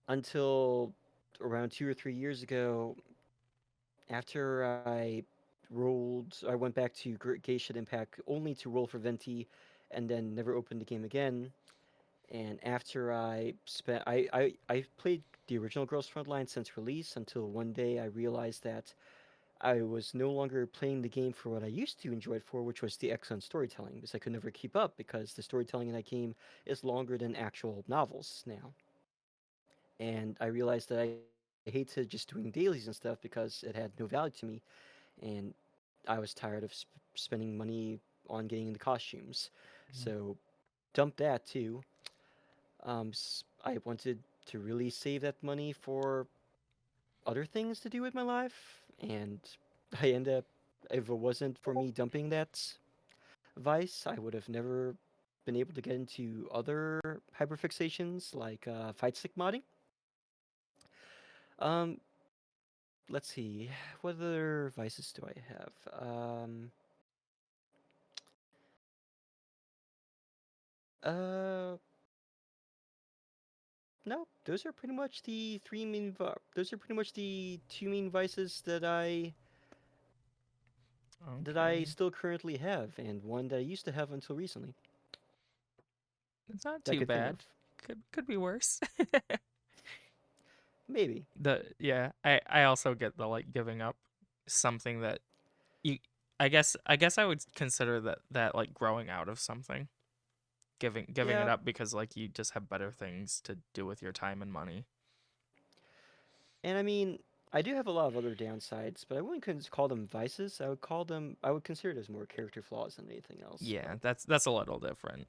until around 2 or 3 years ago. After I went back to Geisha Impact only to roll for Venti, and then never opened the game again. And after I played the original Girls Frontline since release until one day I realized that I was no longer playing the game for what I used to enjoy it for, which was the excellent storytelling, because I could never keep up because the storytelling in that game is longer than actual novels now. And I realized that I hated just doing dailies and stuff because it had no value to me, and I was tired of spending money on getting into costumes. So dumped that too. I wanted to really save that money for other things to do with my life, and I end up, if it wasn't for me dumping that vice, I would have never been able to get into other hyperfixations like fight stick modding. Um, let's see, what other vices do I have? Uh, no, those are pretty much the two main vices that I Okay. still currently have, and one that I used to have until recently. It's not That I too could think bad. of. Could be worse. Maybe. I also get the like giving up something that you I guess I would consider that like growing out of something. Giving it Yeah, up because like you just have better things to do with your time and money. and I mean, I do have a lot of other downsides, but I wouldn't call them vices. I would consider it as more character flaws than anything else. Yeah, that's a little different.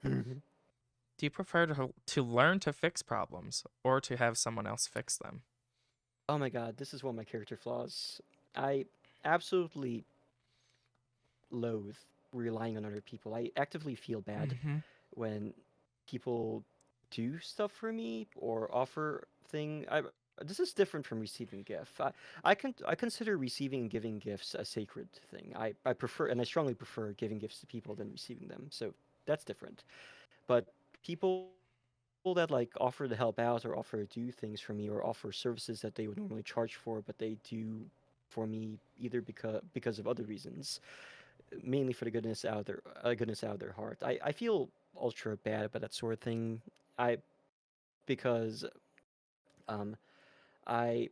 But Do you prefer to learn to fix problems or to have someone else fix them? oh my god, this is one of my character flaws. I absolutely loathe relying on other people. I actively feel bad Mm-hmm. when people do stuff for me or offer thing. This is different from receiving gift. I consider receiving and giving gifts a sacred thing. I prefer and I strongly prefer giving gifts to people than receiving them. So that's different. But people that like offer to help out or offer to do things for me or offer services that they would normally charge for, but they do for me either because of other reasons. mainly for the goodness out of their heart. I feel ultra bad about that sort of thing. I because um I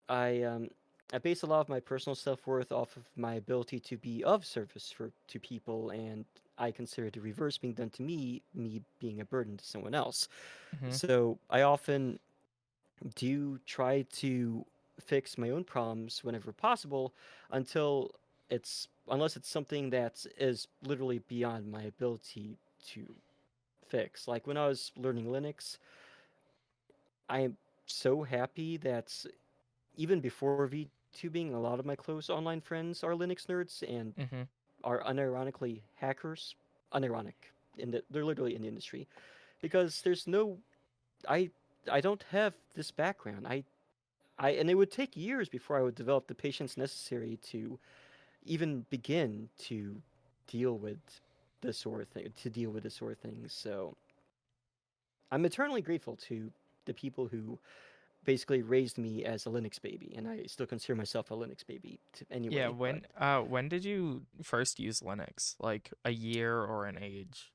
I I base a lot of my personal self-worth off of my ability to be of service to people, and I consider the reverse being done to me being a burden to someone else. Mhm. So I often do try to fix my own problems whenever possible until unless it's something that is literally beyond my ability to fix. Like when I was learning Linux, I am so happy that even before VTubing, a lot of my close online friends are Linux nerds and Mhm. are unironically hackers. Unironic, they're literally in the industry because there's no I I don't have this background. And it would take years before I would develop the patience necessary to even begin to deal with deal with this sort of things. So I'm eternally grateful to the people who basically raised me as a Linux baby, and I still consider myself a Linux baby Yeah, anyway. But when did you first use Linux? Like a year or an age?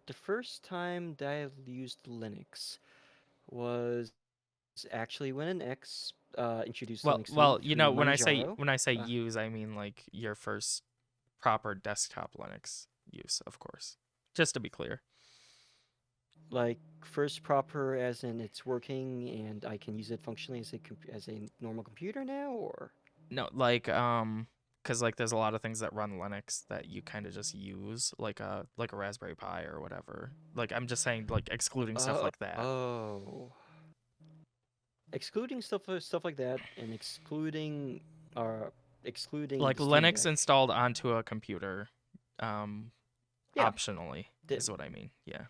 the first time that I used Linux was actually when an ex introduced Linux to me through Well, you know, Manjaro. when I say Uh, use, I mean like your first proper desktop Linux use, of course. Just to be clear. like first proper, as in it's working and I can use it functionally as as a normal computer now, or No, cuz like there's a lot of things that run Linux that you kind of just use like a Raspberry Pi or whatever. Like I'm just saying like excluding stuff like that. oh, excluding stuff like that, and uh excluding Like the Steam Linux Deck. installed onto a computer Yeah, optionally th- is what I mean. Yeah.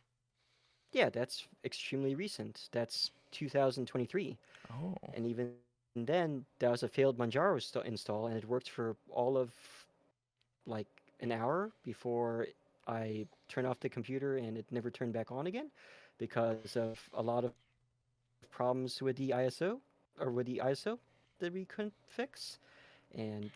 yeah, that's extremely recent. That's 2023, Oh. and even then, that was a failed Manjaro install, and it worked for all of like an hour before I turned off the computer, and it never turned back on again because of a lot of problems with the ISO that we couldn't fix. And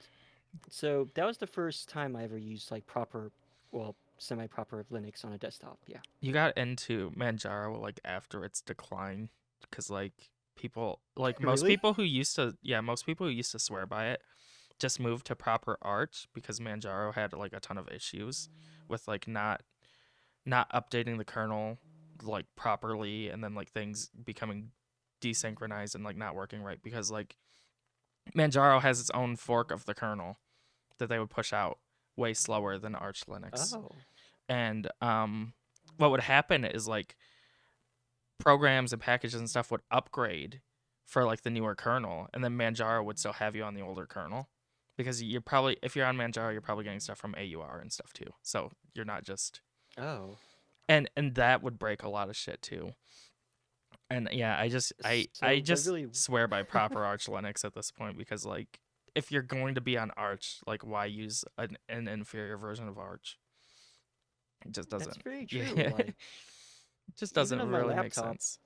so that was the first time I ever used like proper, well, semi-proper Linux on a desktop. Yeah. You got into Manjaro like after its decline cuz like people like Really? most people who used to swear by it just moved to proper Arch because Manjaro had like a ton of issues with like not updating the kernel like properly and then like things becoming desynchronized and like not working right because like Manjaro has its own fork of the kernel that they would push out way slower than Arch Linux. Oh. And what would happen is like programs and packages and stuff would upgrade for like the newer kernel and then Manjaro would still have you on the older kernel because you're probably if you're on Manjaro you're probably getting stuff from AUR and stuff too. So you're not just Oh. and that would break a lot of shit too. And yeah, I So that just really. swear by proper Arch Linux at this point because like if you're going to be on Arch, like why use an inferior version of Arch? It just That's doesn't. very Yeah, true. it Like just even doesn't on my really make laptop, sense.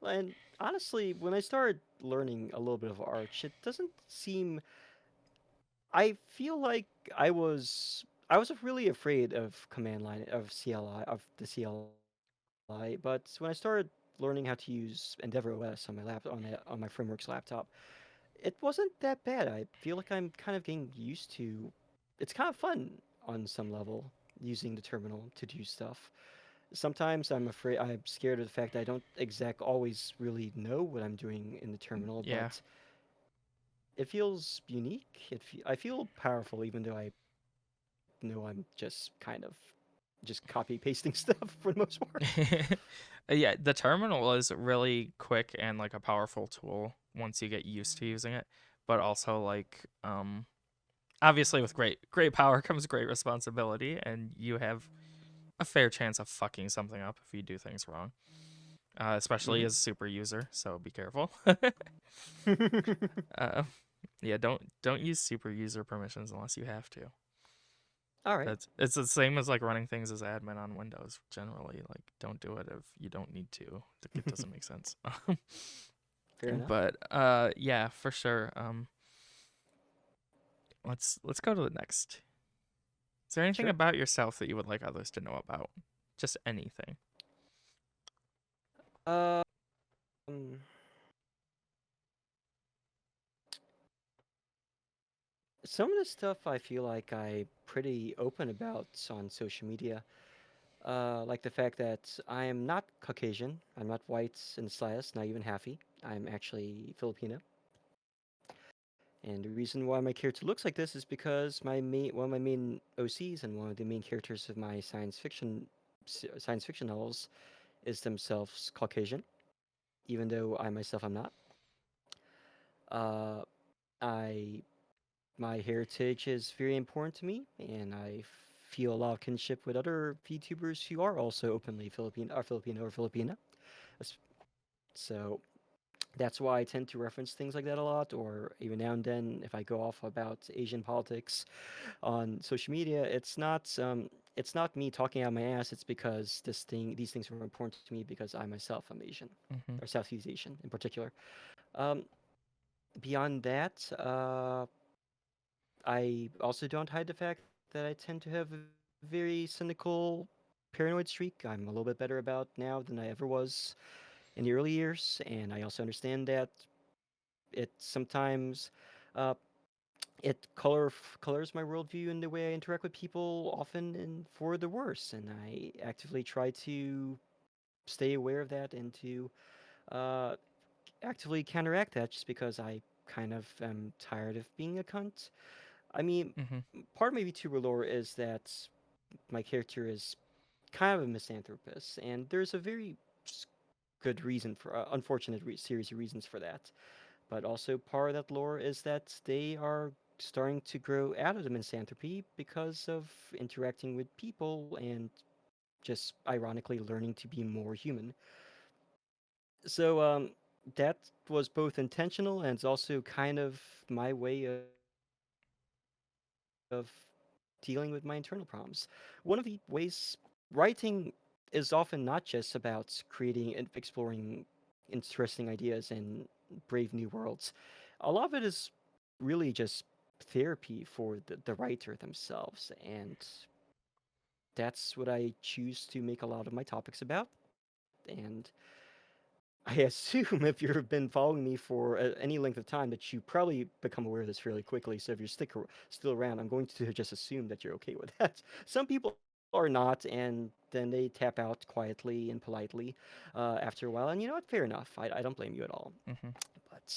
and honestly, when I started learning a little bit of Arch, it doesn't seem. I feel like I was really afraid of command line of CLI of the CLI, but when I started learning how to use Endeavor OS on my framework's laptop, it wasn't that bad. I feel like I'm kind of getting used to. It's kind of fun on some level using the terminal to do stuff. Sometimes I'm scared of the fact that I don't always really know what I'm doing in the terminal, Yeah. but it feels unique. I feel powerful even though I know I'm just kind of just copy pasting stuff for the most part. Yeah, the terminal is really quick and like a powerful tool once you get used to using it, but also like obviously with great power comes great responsibility and you have a fair chance of fucking something up if you do things wrong. Especially as a super user, so be careful. Mm-hmm. uh, yeah, don't use super user permissions unless you have to. All right. That's it's the same as like running things as admin on Windows. Generally, like don't do it if you don't need to. It doesn't make sense. Fair enough. But yeah, for sure. Let's go to the next. Is there anything Sure. about yourself that you would like others to know about? Just anything. Um, some of the stuff I feel like I pretty open about on social media. Like the fact that I am not Caucasian, I'm not white in the slightest, not even halfy. I'm actually Filipino. And the reason why my character looks like this is because one of my main OCs and one of the main characters of my science fiction novels is themselves Caucasian, even though I myself am not. Uh, I my heritage is very important to me, and I feel a lot of kinship with other VTubers who are also openly Filipino or Filipina. So that's why I tend to reference things like that a lot, or even now and then if I go off about Asian politics on social media, it's not me talking out my ass. It's because these things are important to me because I myself am Asian, Mm-hmm. or Southeast Asian in particular. Um, Beyond that, I also don't hide the fact that I tend to have a very cynical, paranoid streak. I'm a little bit better about now than I ever was in the early years, and I also understand that it sometimes uh, colors my worldview and the way I interact with people, often and for the worse. And I actively try to stay aware of that and to uh, actively counteract that, just because I kind of am tired of being a cunt. I mean, Mm-hmm. part of maybe VTuber lore is that my character is kind of a misanthropist, and there's a very good reason for unfortunate series of reasons for that. But also part of that lore is that they are starting to grow out of the misanthropy because of interacting with people and just ironically learning to be more human. So that was both intentional and it's also kind of my way of dealing with my internal problems. One of the ways writing is often not just about creating and exploring interesting ideas and brave new worlds. A lot of it is really just therapy for the writer themselves, and that's what I choose to make a lot of my topics about. And I assume if you've been following me for any length of time that you probably become aware of this fairly quickly. So if you're still around, I'm going to just assume that you're okay with that. Some people are not, and then they tap out quietly and politely after a while. And you know what? Fair enough. I don't blame you at all. Mm-hmm. But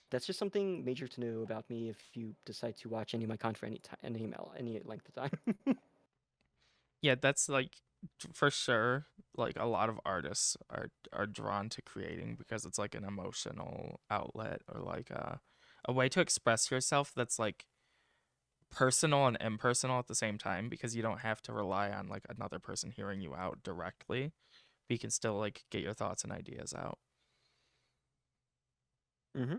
that's just something major to know about me if you decide to watch any of my content for any length of time. Yeah, that's like for sure. Like a lot of artists are drawn to creating because it's like an emotional outlet or like a way to express yourself that's like personal and impersonal at the same time because you don't have to rely on like another person hearing you out directly. But you can still like get your thoughts and ideas out. Hmm.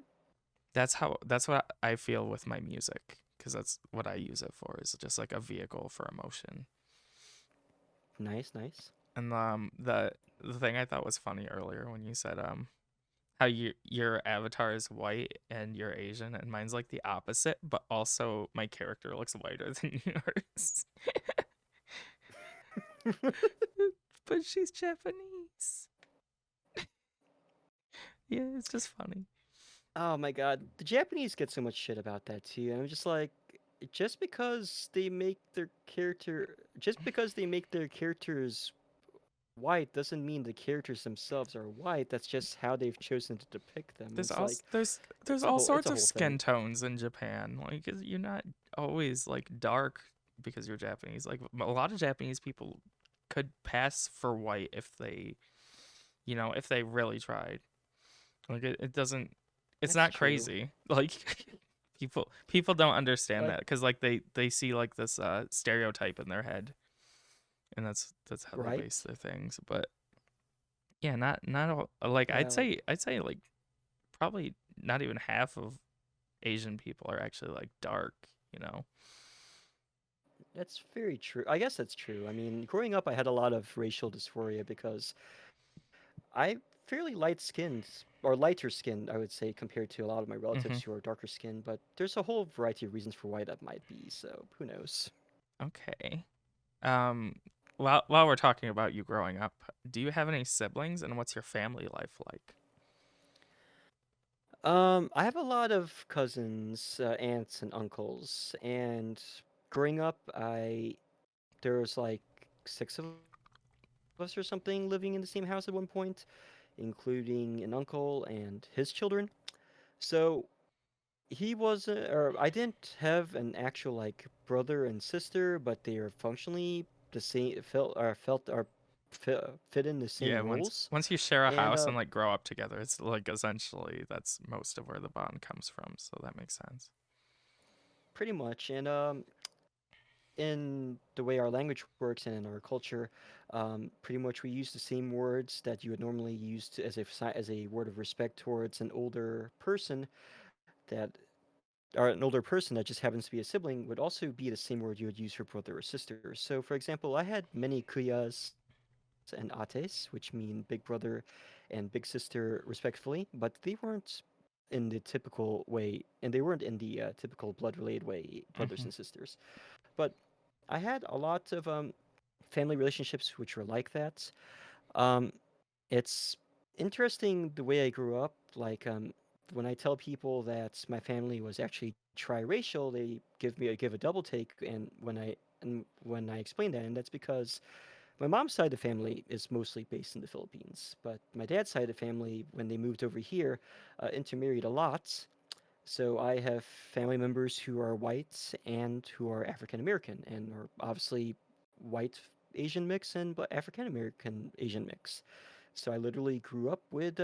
That's what I feel with my music because that's what I use it for is just like a vehicle for emotion. Nice, nice. And the thing I thought was funny earlier when you said how your avatar is white and you're Asian and mine's like the opposite, but also my character looks whiter than yours. But she's Japanese. Yeah, it's just funny. Oh my god, the Japanese get so much shit about that too. And I'm just like, just because they make just because they make their characters white doesn't mean the characters themselves are white. That's just how they've chosen to depict them. There's It's also like there's all it's sorts a of whole skin thing, tones in Japan. Like you're not always like dark because you're Japanese. Like a lot of Japanese people could pass for white if they, if they really tried. Like it doesn't it's that's not true. crazy. Like people don't understand Like, that cuz like they see like this stereotype in their head and that's how they base right? their things. But yeah, not all, like Well, I'd say like probably not even half of Asian people are actually like dark, you know. that's very true. I guess that's true. I mean, growing up, I had a lot of racial dysphoria because I'm fairly light skinned, are lighter skinned, I would say, compared to a lot of my Mm-hmm. relatives who are darker skinned. But there's a whole variety of reasons for why that might be. So who knows? Okay. Um, while we're talking about you growing up, do you have any siblings, and what's your family life like? I have a lot of cousins, aunts, and uncles, and growing up, I there was like 6 of us or something living in the same house at one point, including an uncle and his children. So he wasn't, or I didn't have an actual like brother and sister, but they are functionally the same, felt or fit in the same Yeah, once roles, once you share a and house and like grow up together, it's like essentially that's most of where the bond comes from, so that makes sense. pretty much, and in the way our language works and in our culture, pretty much we use the same words that you would normally use to, as a word of respect towards an older person that or an older person that just happens to be a sibling would also be the same word you would use for brother or sister. So, for example, I had many kuyas and ates, which mean big brother and big sister, respectfully, but they weren't in the typical way, and they weren't in the typical blood related way, brothers Mm-hmm. and sisters. But I had a lot of family relationships which were like that. Um, it's interesting the way I grew up. Like when I tell people that my family was actually triracial, they give a double take, and when I explain that, and that's because my mom's side of the family is mostly based in the Philippines, but my dad's side of the family, when they moved over here, intermarried a lot. So I have family members who are white and who are African American, and are obviously white Asian mix and African American Asian mix. So I literally grew up with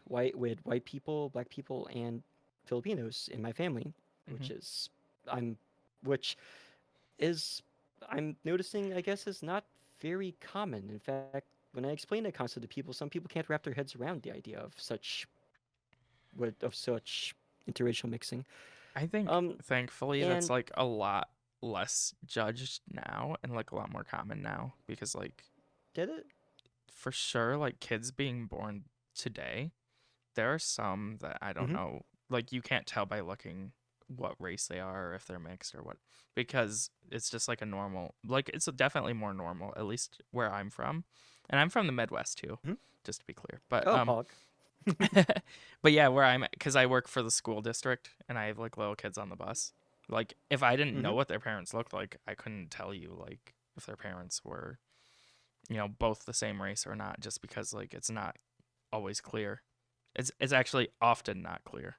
white people, black people, and Filipinos in my family, Mm-hmm. which is I'm which is I'm noticing I guess is not very common. In fact, when I explain that concept to people, some people can't wrap their heads around the idea of such interracial mixing. I think Um, thankfully that's and like a lot less judged now and like a lot more common now because like did it? for sure like kids being born today, there are some that I don't Mm-hmm. know, like you can't tell by looking what race they are or if they're mixed or what, because it's just like a normal, like it's definitely more normal at least where I'm from. And I'm from the Midwest too, Mm-hmm. just to be clear. But Oh, Pog. but yeah, where I'm cuz I work for the school district and I have like little kids on the bus. Like if I didn't Mm-hmm. know what their parents looked like, I couldn't tell you like if their parents were, both the same race or not, just because like it's not always clear. It's actually often not clear.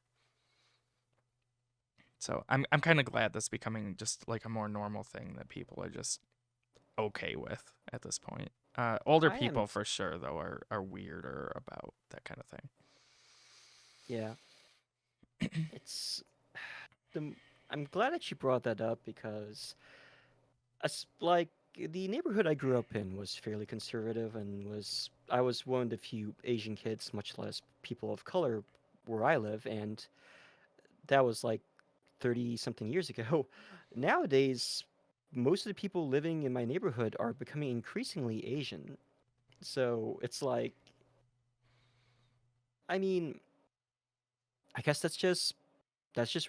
So I'm kind of glad that's becoming just like a more normal thing that people are just okay with at this point. Older I am. people for sure though are weirder about that kind of Yeah. It's the. I'm glad that you brought that up because, like, the neighborhood I grew up in was fairly conservative and was I was one of the few Asian kids, much less people of color, where I live, and that was like 30 something years ago. Nowadays, most of the people living in my neighborhood are becoming increasingly Asian. So it's like, I mean, I guess that's just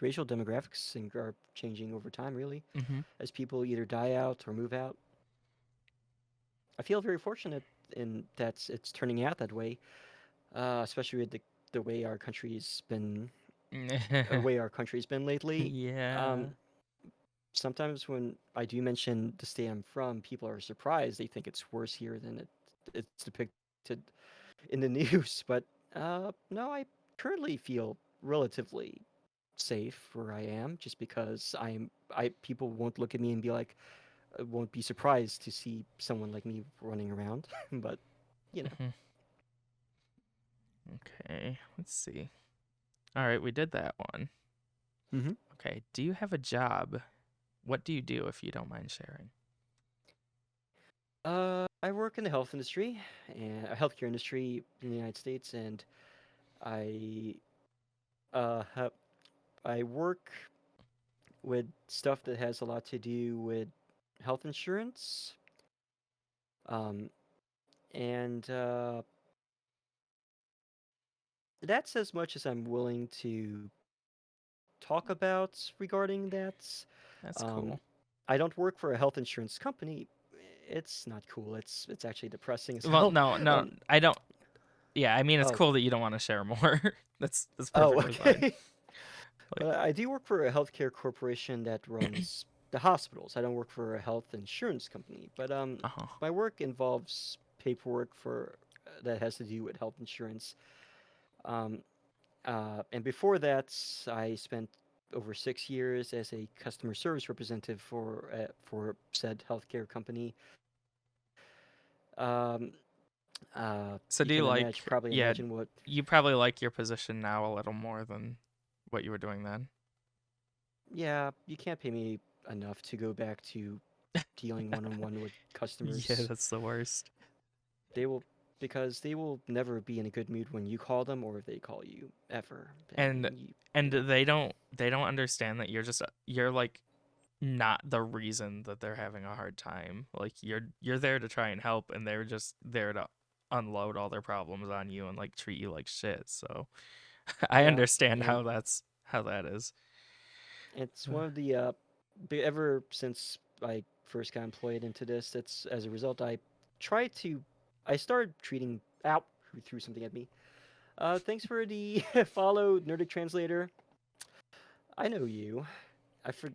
racial demographics and are changing over time, really, thing. Mhm. as people either die out or move out. I feel very fortunate in that it's turning out that way, especially with the way our country's been, the way our country's been lately. Yeah. Um, Sometimes when I do mention the state I'm from, people are surprised. They think it's worse here than it's depicted in the news. But no, I currently feel relatively safe where I am, just because I people won't look at me and be like, won't be surprised to see someone like me running around. But you know. Mhm. Okay, let's see. All right, we did that one. Hmm. Okay, do you have a job? What do you do if you don't mind sharing? I work in the health industry and healthcare industry in the United States, and I have I work with stuff that has a lot to do with health insurance, um, and that's as much as I'm willing to talk about regarding that. That's Um, cool. I don't work for a health insurance company. It's not cool. It's actually depressing as Well, hell. no, no, Um, I don't. Yeah, I mean it's oh, cool that you don't want to share more. That's oh, perfectly fine. okay. Like, But I do work for a healthcare corporation that runs the hospitals. I don't work for a health insurance company, but uh-huh. my work involves paperwork for that has to do with health insurance. Um, and before that, I spent over 6 years as a customer service representative for said healthcare company. Um, So you do can you imagine, like? probably Yeah, imagine what. you probably like your position now a little more than what you were doing then. Yeah, you can't pay me enough to go back to dealing one on one with Yeah, customers. that's the worst. They will because they will never be in a good mood when you call them or if they call you ever. I And mean, you and know. they don't understand that you're like not the reason that they're having a hard time. Like you're there to try and help, and they're just there to unload all their problems on you and like treat you like shit. So I Yeah, understand and how that is. it's one of the ever since I first got employed into this, it's as a result try to I started treating out who threw something at me. Thanks for the follow, Nerdic Translator. I know you. I for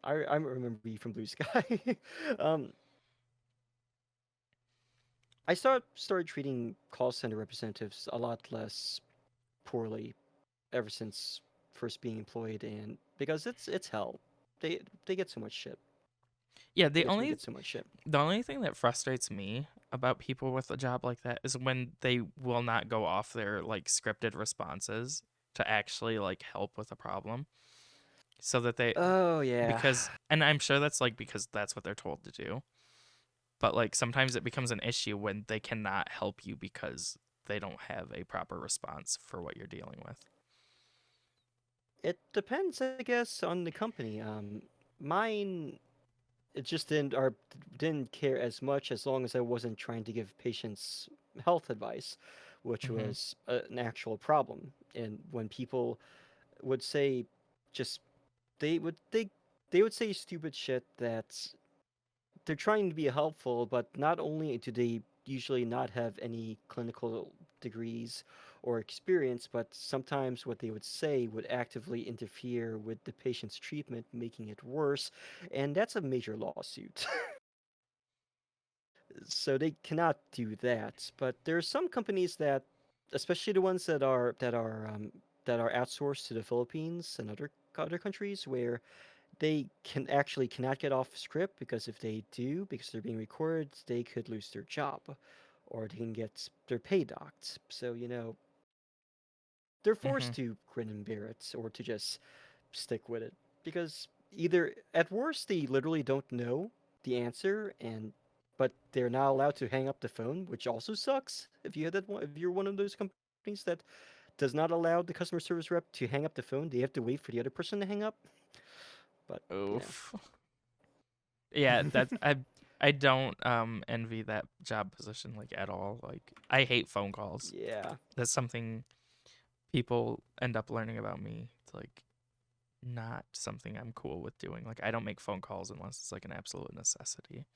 I remember you from Blue Sky. um, I started treating call center representatives a lot less poorly ever since first being employed, and because it's hell. They get so much shit. Yeah, They get so much shit. the only thing that frustrates me about people with a job like that is when they will not go off their like scripted responses to actually like help with a problem. So that they Oh yeah. because and I'm sure that's like because that's what they're told to do. But like sometimes it becomes an issue when they cannot help you because they don't have a proper response for what you're dealing with. It depends, I guess, on the company. Mine it just didn't care as much as long as I wasn't trying to give patients health advice, which Hmm. was an actual problem. And when people would say, just they would they would say stupid shit that they're trying to be helpful, but not only do they usually not have any clinical degrees or experience, but sometimes what they would say would actively interfere with the patient's treatment, making it worse, and that's a major lawsuit. So they cannot do that. But there are some companies that, especially the ones that are outsourced to the Philippines and other countries, where they cannot get off script because if they do, because they're being recorded, they could lose their job, or they can get their pay docked. So they're Hmm. forced to grin and bear it, or to just stick with it, because either at worst they literally don't know the answer, and but they're not allowed to hang up the phone, which also sucks. If you're one of those companies that does not allow the customer service rep to hang up the phone, they have to wait for the other person to hang up. But Oof. Yeah, that's I don't envy that job position like at all. Like I hate phone calls. yeah. That's something people end up learning about me. It's like not something I'm cool with doing. Like I don't make phone calls unless it's like an absolute necessity.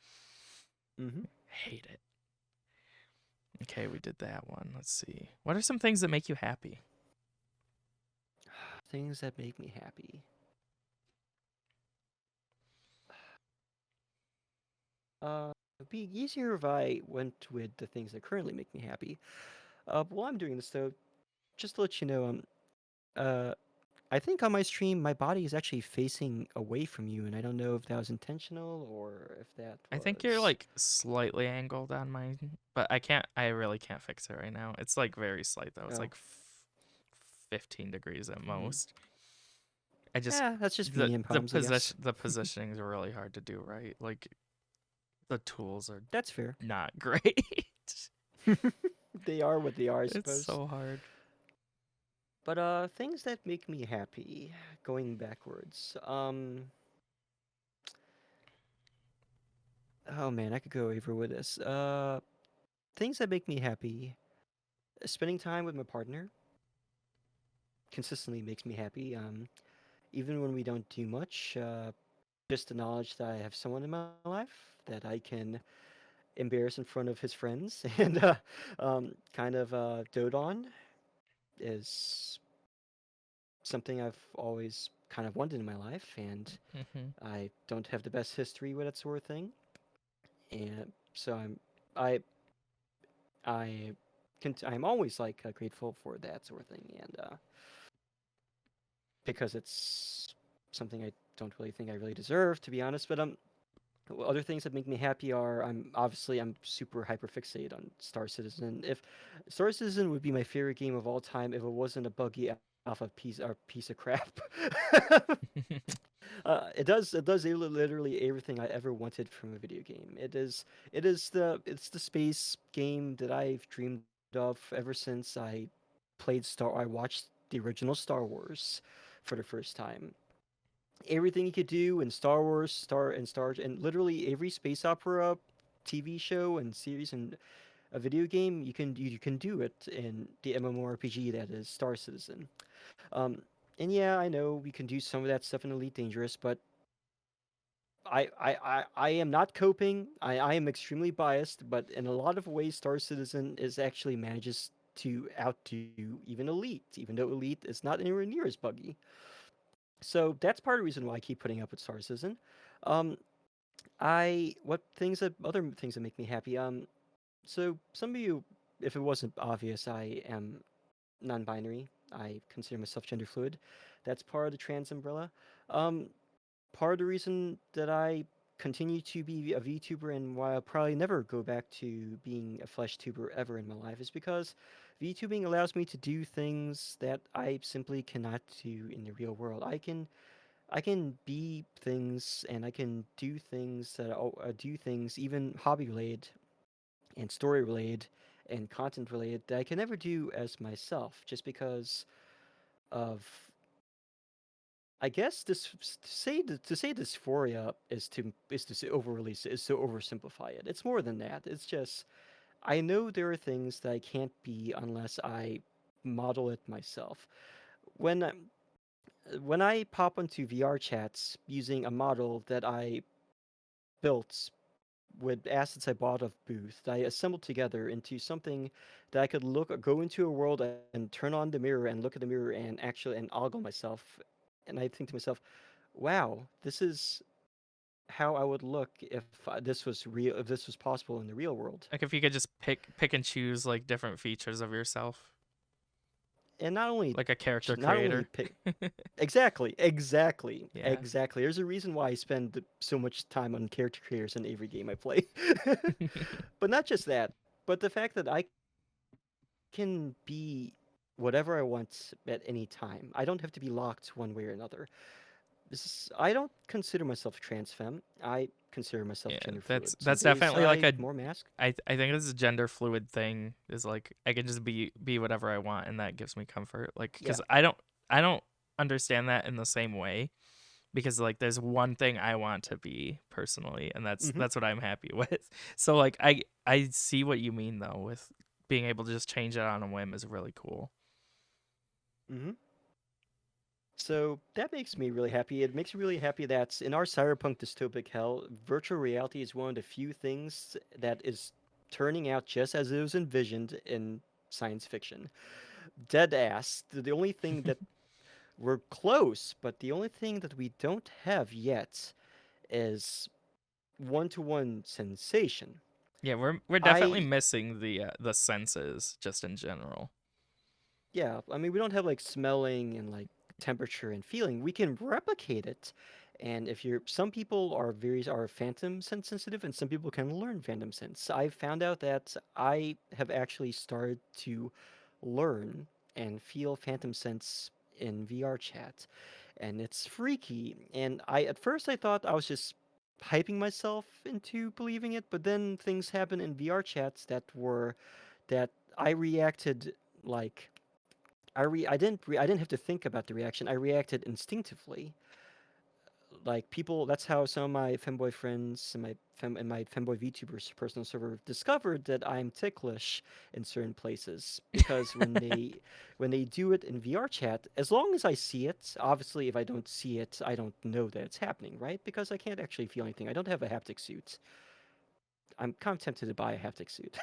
Hmm. Hate it. Okay, we did that one. Let's see. What are some things that make you happy? Things that make me happy. It'd be easier if I went with the things that currently make me happy. While I'm doing this though, just to let you know, uh, I think on my stream, my body is actually facing away from you, and I don't know if that was intentional or if that I think you're was. like slightly angled on mine, but I really can't fix it right now. It's like very slight though. It's Oh, like 15 degrees at hmm. most. I just Yeah, that's just me and problems, I guess. the positioning are really hard to do right. Like the tools are That's fair. not great. They are what they are, I It's suppose. so hard. But things that make me happy, going backwards. Oh man, I could go over with this. Things that make me happy: spending time with my partner, consistently makes me happy. Even when we don't do much, just the knowledge that I have someone in my life that I can embarrass in front of his friends and kind of dote on is something I've always kind of wanted in my life, and Hmm. I don't have the best history with that sort of thing, and so I I I'm always like grateful for that sort of thing, and because it's something I don't really think I really deserve, to be honest. But other things that make me happy are I'm super hyper fixated on Star Citizen. If Star Citizen would be my favorite game of all time if it wasn't a buggy alpha piece of crap. It does literally everything I ever wanted from a video game. It's the space game that I've dreamed of ever since I watched the original Star Wars for the first time. Everything you could do in Star Wars, and literally every space opera, TV show and series and a video game, you can do it in the MMORPG that is Star Citizen. Um, and yeah, I know we can do some of that stuff in Elite Dangerous, but I am not coping. I am extremely biased, but in a lot of ways, Star Citizen is actually manages to outdo even Elite, even though Elite is not anywhere near as buggy. So that's part of the reason why I keep putting up with Star Citizen. Um, I what things that other things that make me happy. So some of you, if it wasn't obvious, I am non-binary. I consider myself gender fluid. That's part of the trans umbrella. Um, Part of the reason that I continue to be a VTuber and why I'll probably never go back to being a flesh tuber ever in my life is because VTubing allows me to do things that I simply cannot do in the real world. I can be things and I can do things do things even hobby related and story related and content related that I can never do as myself just because of I guess this to say dysphoria is to say overly is to oversimplify it. It's more than that. It's just I know there are things that I can't be unless I model it myself. When when I pop onto VR chats using a model that I built with assets I bought of Booth, that I assembled together into something that I could go into a world and turn on the mirror and look at the mirror and actually and ogle myself, and I think to myself, wow, this is how I would look if this was real, if this was possible in the real world. Like if you could just pick and choose like different features of yourself, And not only, like a character not only creator. pick Yeah. exactly. There's a reason why I spend so much time on character creators in every game I play. But not just that, but the fact that I can be whatever I want at any time. I don't have to be locked one way or another. I don't consider myself trans femme. I consider myself gender Yeah, fluid. Some that's days definitely I like a more mask. I think this is a gender fluid thing is like I can just be whatever I want and that gives me comfort. Like Yeah. cuz I don't understand that in the same way because like there's one thing I want to be personally and Mm-hmm. that's what I'm happy with. So like I see what you mean though with being able to just change it on a whim is really cool. Mm-hmm. So that makes me really happy. It makes me really happy that in our cyberpunk dystopic hell, virtual reality is one of the few things that is turning out just as it was envisioned in science fiction. Dead ass. The only thing that we're close, but the only thing that we don't have yet is one-to-one sensation. Yeah, we're definitely I missing the senses just in general. Yeah, I mean, we don't have like smelling and like temperature and feeling. We can replicate it. And if you're, some people are phantom sense sensitive, and some people can learn phantom sense. I've found out that I have actually started to learn and feel phantom sense in VR chat, and it's freaky. And at first I thought I was just hyping myself into believing it, but then things happen in VR chats that I reacted like I didn't have to think about the reaction. I reacted instinctively. Like people, that's how some of my femboy friends and my femboy VTubers personal server discovered that I'm ticklish in certain places because when they do it in VR chat, as long as I see it, obviously if I don't see it, I don't know that it's happening, right? Because I can't actually feel anything. I don't have a haptic suit. I'm kind of tempted to buy a haptic suit.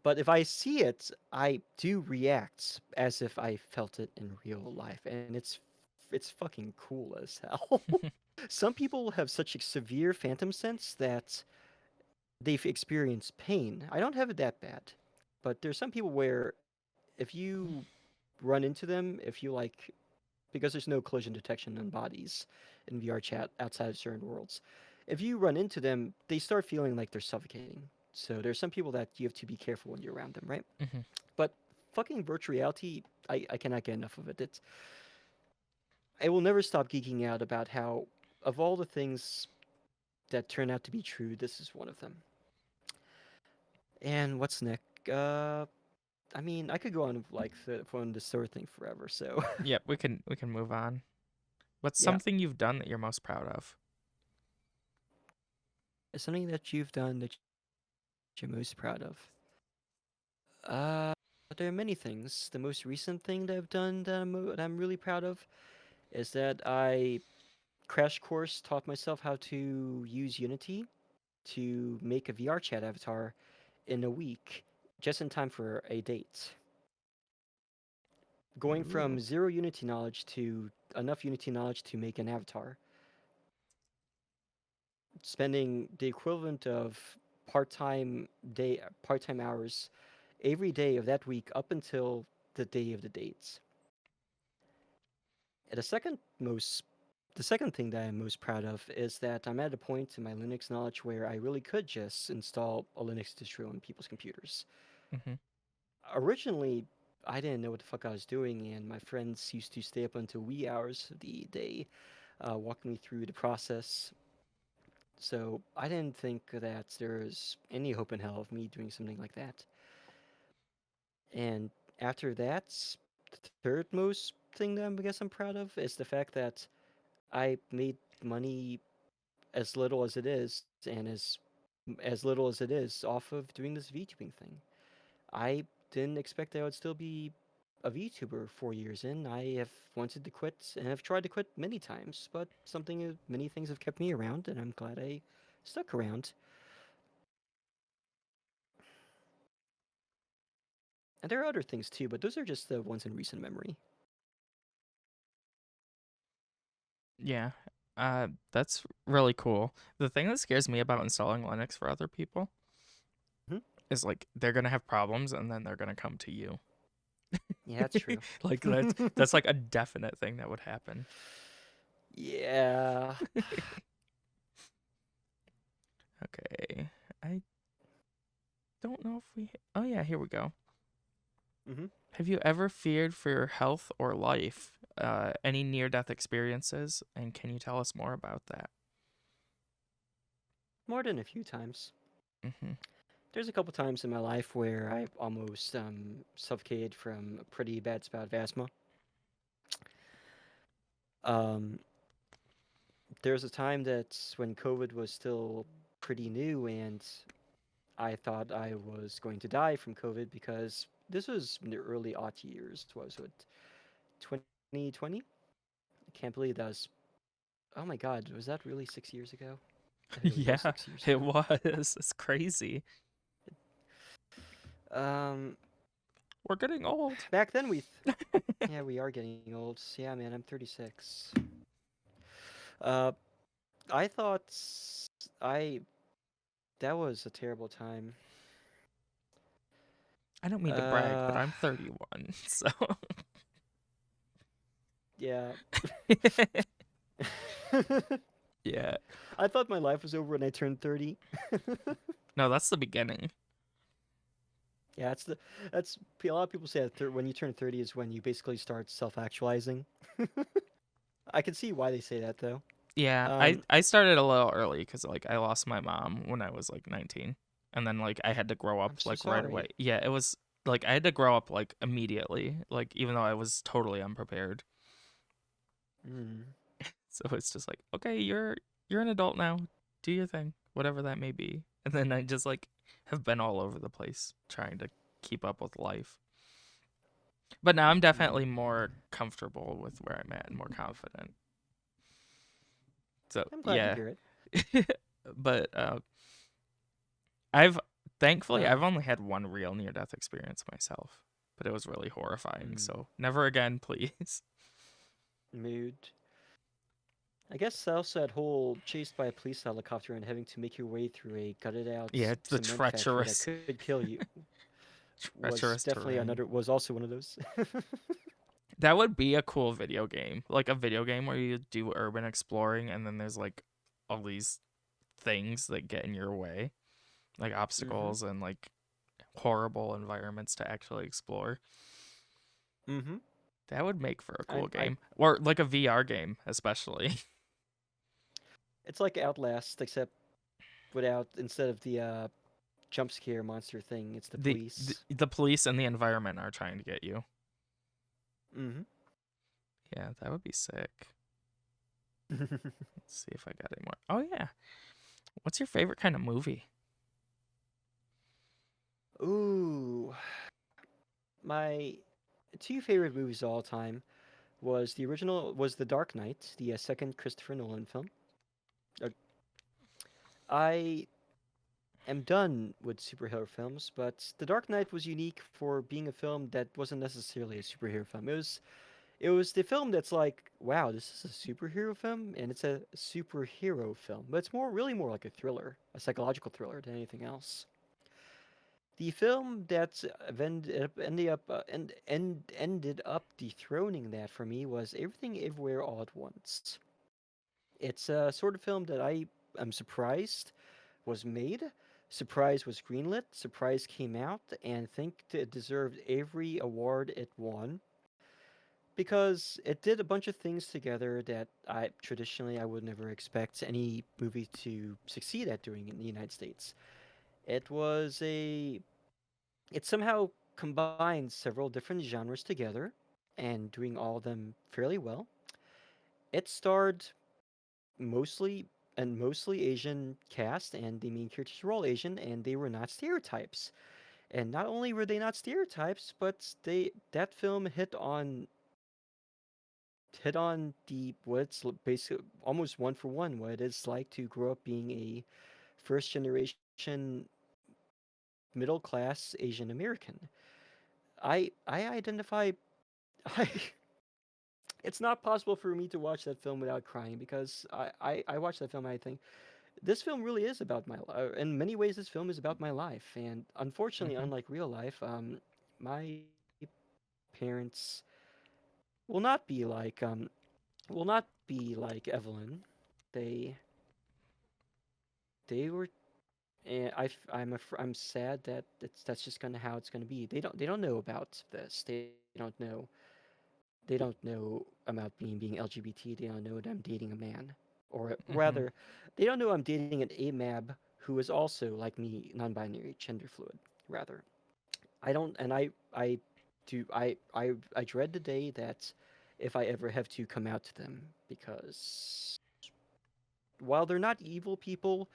But if I see it, I do react as if I felt it in real life, and it's fucking cool as hell. Some people have such a severe phantom sense that they've experienced pain. I don't have it that bad, but there's some people where if you run into them, if you like, because there's no collision detection on bodies in VR chat outside of certain worlds, if you run into them, they start feeling like they're suffocating. So there's some people that you have to be careful when you're around them, right? Mhm. But fucking virtual reality, I cannot get enough of it. I will never stop geeking out about how, of all the things that turn out to be true, this is one of them. And what's next? I mean, I could go on like on the sword thing forever. So Yep, we can move on. What's yeah, something you've done that you're most proud of? it's something that you've done that you're most proud of. Uh, there are many things. The most recent thing that I've done that I'm really proud of is that I crash course taught myself how to use Unity to make a VR chat avatar in a week, just in time for a date. Going Ooh. from zero Unity knowledge to enough Unity knowledge to make an avatar, spending the equivalent of part-time hours every day of that week up until the day of the dates. And the second thing that I'm most proud of is that I'm at a point in my Linux knowledge where I really could just install a Linux distro on people's computers. Mhm. Originally, I didn't know what the fuck I was doing, and my friends used to stay up until wee hours of the day, walking me through the process. So I didn't think that there's any hope in hell of me doing something like that. And after that, the third most thing that I guess I'm proud of is the fact that I made money as little as it is, and as little as it is off of doing this VTubing thing. I didn't expect I would still be a VTuber 4 years in. I have wanted to quit and have tried to quit many times, but many things have kept me around, and I'm glad I stuck around. And there are other things too, but those are just the ones in recent memory. Yeah. That's really cool. The thing that scares me about installing Linux for other people Hmm. is like they're gonna have problems and then they're gonna come to you. Yeah, that's true. Like that's like a definite thing that would happen. Yeah. Okay. I don't know if we. Oh yeah, here we go. Hmm. Have you ever feared for your health or life? Any near-death experiences, and can you tell us more about that? More than a few times. Mhm. There's a couple times in my life where I almost suffocated from a pretty bad spout of asthma. Um, there's a time that when COVID was still pretty new, and I thought I was going to die from COVID because this was in the early aught years. What was it? 2020? I can't believe that was. Oh my God, was that really 6 years ago? It really was Yeah, 6 years it ago. was. It's crazy. Um, We're getting old. back then yeah, we are getting old. Yeah, man, I'm 36. Uh, I thought I that was a terrible time. I don't mean to brag, but Uh, I'm 31, so. yeah. Yeah. I thought my life was over when I turned 30. No, that's the beginning. Yeah, that's a lot of people say that when you turn 30 is when you basically start self-actualizing. I can see why they say that though. Yeah, I Um, I started a little early because like I lost my mom when I was like 19, and then like I had to grow up I'm so like right away. sorry. Yeah, it was like I had to grow up like immediately, like even though I was totally unprepared. Mm. So it's just like, okay, you're an adult now. Do your thing, whatever that may be. And then I just like have been all over the place trying to keep up with life. But now I'm definitely Mm. more comfortable with where I'm at and more confident. So I'm glad to yeah. hear it. But I've thankfully Uh, I've only had one real near death experience myself, but it was really horrifying. mm, So never again, please. mood. I guess also that whole chased by a police helicopter and having to make your way through a gutted out Yeah, it's the cement factory that treacherous, could kill you was treacherous definitely terrain. another was also one of those. That would be a cool video game, like a video game where you do urban exploring, and then there's like all these things that get in your way, like Mm-hmm. obstacles and like horrible environments to actually explore. Mm-hmm. That would make for a cool I game, or like a VR game, especially. it's like Outlast, except without instead of the jump scare monster thing, it's the The police. the police and the environment are trying to get you. Mm-hmm. Yeah, that would be sick. Let's see if I got any more. Oh yeah, what's your favorite kind of movie? Ooh, my two favorite movies of all time was the original was The Dark Knight, the second Christopher Nolan film. Uh, I am done with superhero films, but The Dark Knight was unique for being a film that wasn't necessarily a superhero film. It was the film that's like, wow, this is a superhero film, and it's a superhero film, but it's really more like a thriller, a psychological thriller than anything else. The film that's ended up dethroning that for me was Everything Everywhere All at Once. It's a sort of film that I am surprised was made, surprised was greenlit, surprised came out, and think it deserved every award it won because it did a bunch of things together that I would never expect any movie to succeed at doing in the United States. It was a it somehow combines several different genres together and doing all of them fairly well. It starred mostly mostly Asian cast, and the main characters were all Asian, and they were not stereotypes. And not only were they not stereotypes, but they that film hit on the what's basically almost one for one what it is like to grow up being a first generation middle class Asian American. I identify I it's not possible for me to watch that film without crying because I watched that film and I think this film really is about my life. In many ways, this film is about my life. And unfortunately, Hmm. unlike real life, my parents will not be like Evelyn. They they were. And I'm sad that that's just kind of how it's gonna be. They don't know about this. They don't know about being LGBT. They don't know that I'm dating a man, or Hmm. rather, they don't know I'm dating an AMAB who is also like me, non-binary, gender fluid. Rather, I don't, and I do I dread the day that if I ever have to come out to them because while they're not evil people,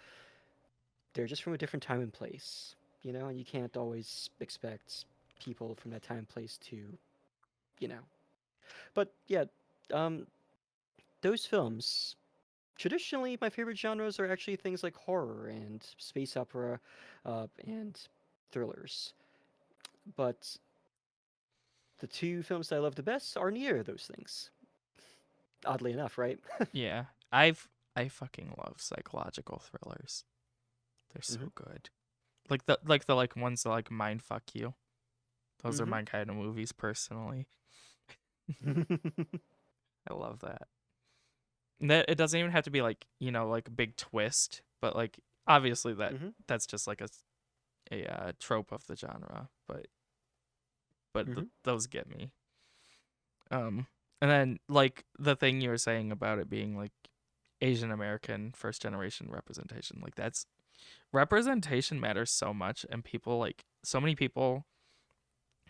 they're just from a different time and place, and you can't always expect people from that time and place to, you know. But yeah, um, those films traditionally, my favorite genres are actually things like horror and space opera, and thrillers. But the two films that I love the best are neither of those things. Oddly enough, right? Yeah, I fucking love psychological thrillers. They're Mm-hmm. so good. Like the ones that like mind fuck you. Those are Mm-hmm. my kind of movies personally. I love that. That it doesn't even have to be like, like a big twist, but like obviously Mm-hmm. that's just like a trope of the genre, but Mm-hmm. those get me. And then like the thing you were saying about it being like Asian American first generation representation, like that's representation matters so much, and people like so many people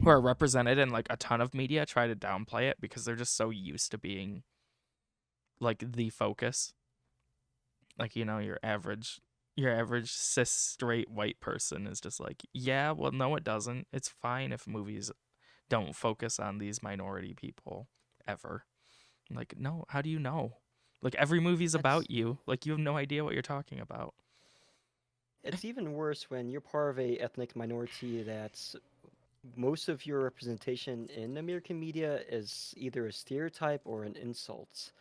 who are represented in like a ton of media try to downplay it because they're just so used to being like the focus. Like, your average cis straight white person is just like, yeah, well, no, it doesn't. It's fine if movies don't focus on these minority people ever. Like, no, how do you know? Like, every movie's That's about you. Like, you have no idea what you're talking about. it's even worse when you're part of a ethnic minority that's most of your representation in American media is either a stereotype or an insult.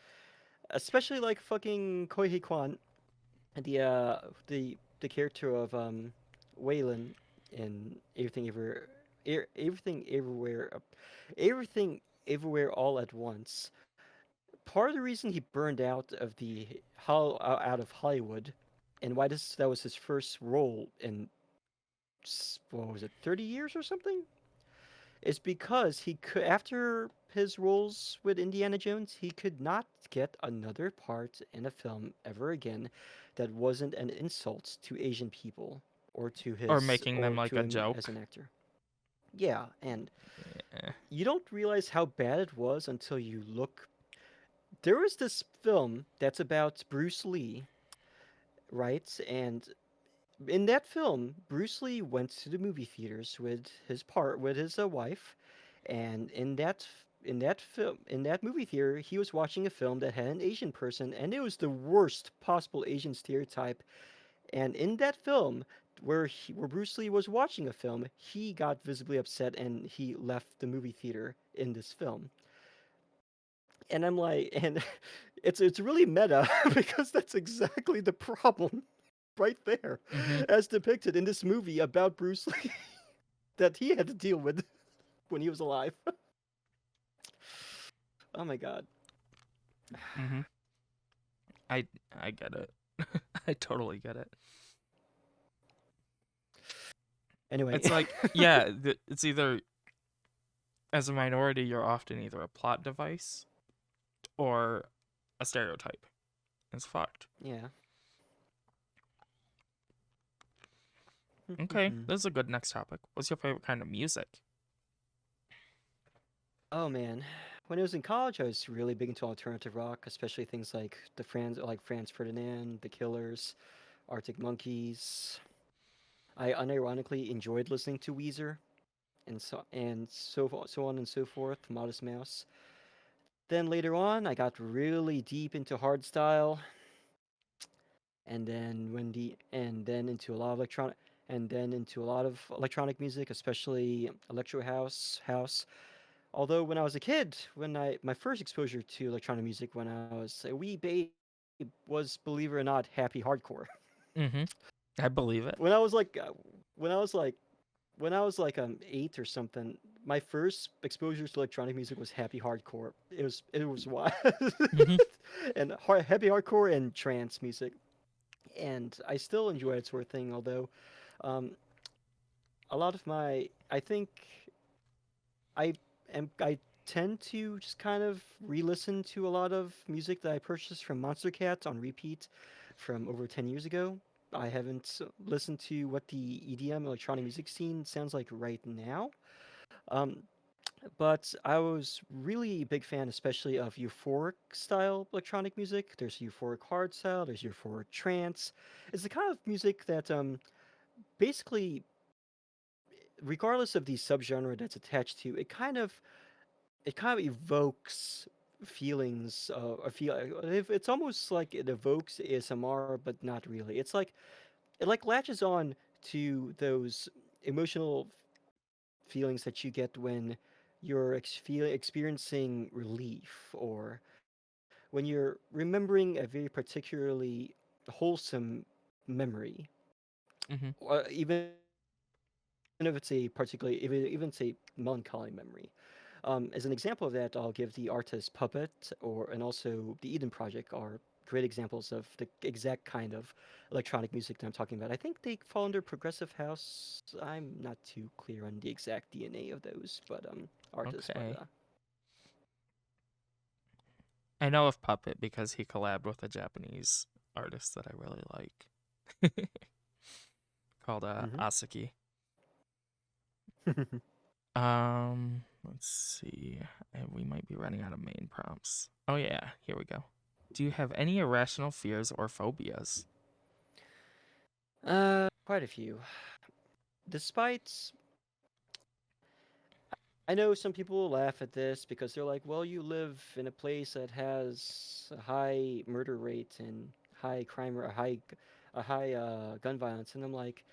Especially like fucking Koihi Kwan, the character of Waylon in Everything Everywhere, Everything Everywhere All at Once. Part of the reason he burned out of the out of Hollywood, and why this that was his first role in what was it, 30 years or something, is because he could, after his roles with Indiana Jones, he could not get another part in a film ever again that wasn't an insult to Asian people Or making them or like to a him as joke. an actor. Yeah, and Eh. you don't realize how bad it was until you look. There was this film that's about Bruce Lee, right? And in that film, Bruce Lee went to the movie theaters with his wife, and in that movie theater, he was watching a film that had an Asian person, and it was the worst possible Asian stereotype. And in that film, where Bruce Lee was watching a film, he got visibly upset and he left the movie theater in this film. And I'm like, and it's really meta because that's exactly the problem right there, Mm-hmm. as depicted in this movie about Bruce Lee that he had to deal with when he was alive. Oh my god. Mm-hmm. I I get it. I totally get it. Anyway, It's like, yeah, it's either, as a minority, you're often either a plot device or a stereotype. It's fucked. yeah. Okay, this is a good next topic. What's your favorite kind of music? Oh man, when I was in college, I was really big into alternative rock, especially things like like Franz Ferdinand, The Killers, Arctic Monkeys. I unironically enjoyed listening to Weezer so on and so forth, Modest Mouse. Then later on, I got really deep into hardstyle, and then into a lot of electronic music, especially electro house. Although when I was a kid, when I my first exposure to electronic music when I was a wee babe was, believe it or not, happy hardcore. Mm-hmm. I believe it. when I was like uh, when I was like when I was like 8 or something, my first exposure to electronic music was happy hardcore. It was wild, Mm-hmm. and happy hardcore and trance music, and I still enjoy that sort of thing. Although, um, a lot of my I think I I tend to just kind of re-listen to a lot of music that I purchased from Monster Cat on repeat from over 10 years ago. I haven't listened to what the EDM electronic music scene sounds like right now. Um, but I was really a big fan, especially of euphoric style electronic music. There's euphoric hard style, there's euphoric trance. It's the kind of music that basically, regardless of the subgenre that's attached to, it kind of evokes feelings I feel it's almost like it evokes ASMR, but not really. It like latches on to those emotional feelings that you get when experiencing relief, or when you're remembering a very particularly wholesome memory, Mm-hmm. or even if it's a even it's a melancholy memory. As an example of that, I'll give the artist Puppet and also the Eden Project are great examples of the exact kind of electronic music that I'm talking about. I think they fall under progressive house. I'm not too clear on the exact DNA of those, but artists. But Okay. I know of Puppet because he collabed with a Japanese artist that I really like called hmm Asaki. Let's see. We might be running out of main prompts. Oh yeah, here we go. Do you have any irrational fears or phobias? Quite a few. Despite, I know some people will laugh at this because they're like, well, you live in a place that has a high murder rate and high crime or a high gun violence, and I'm like,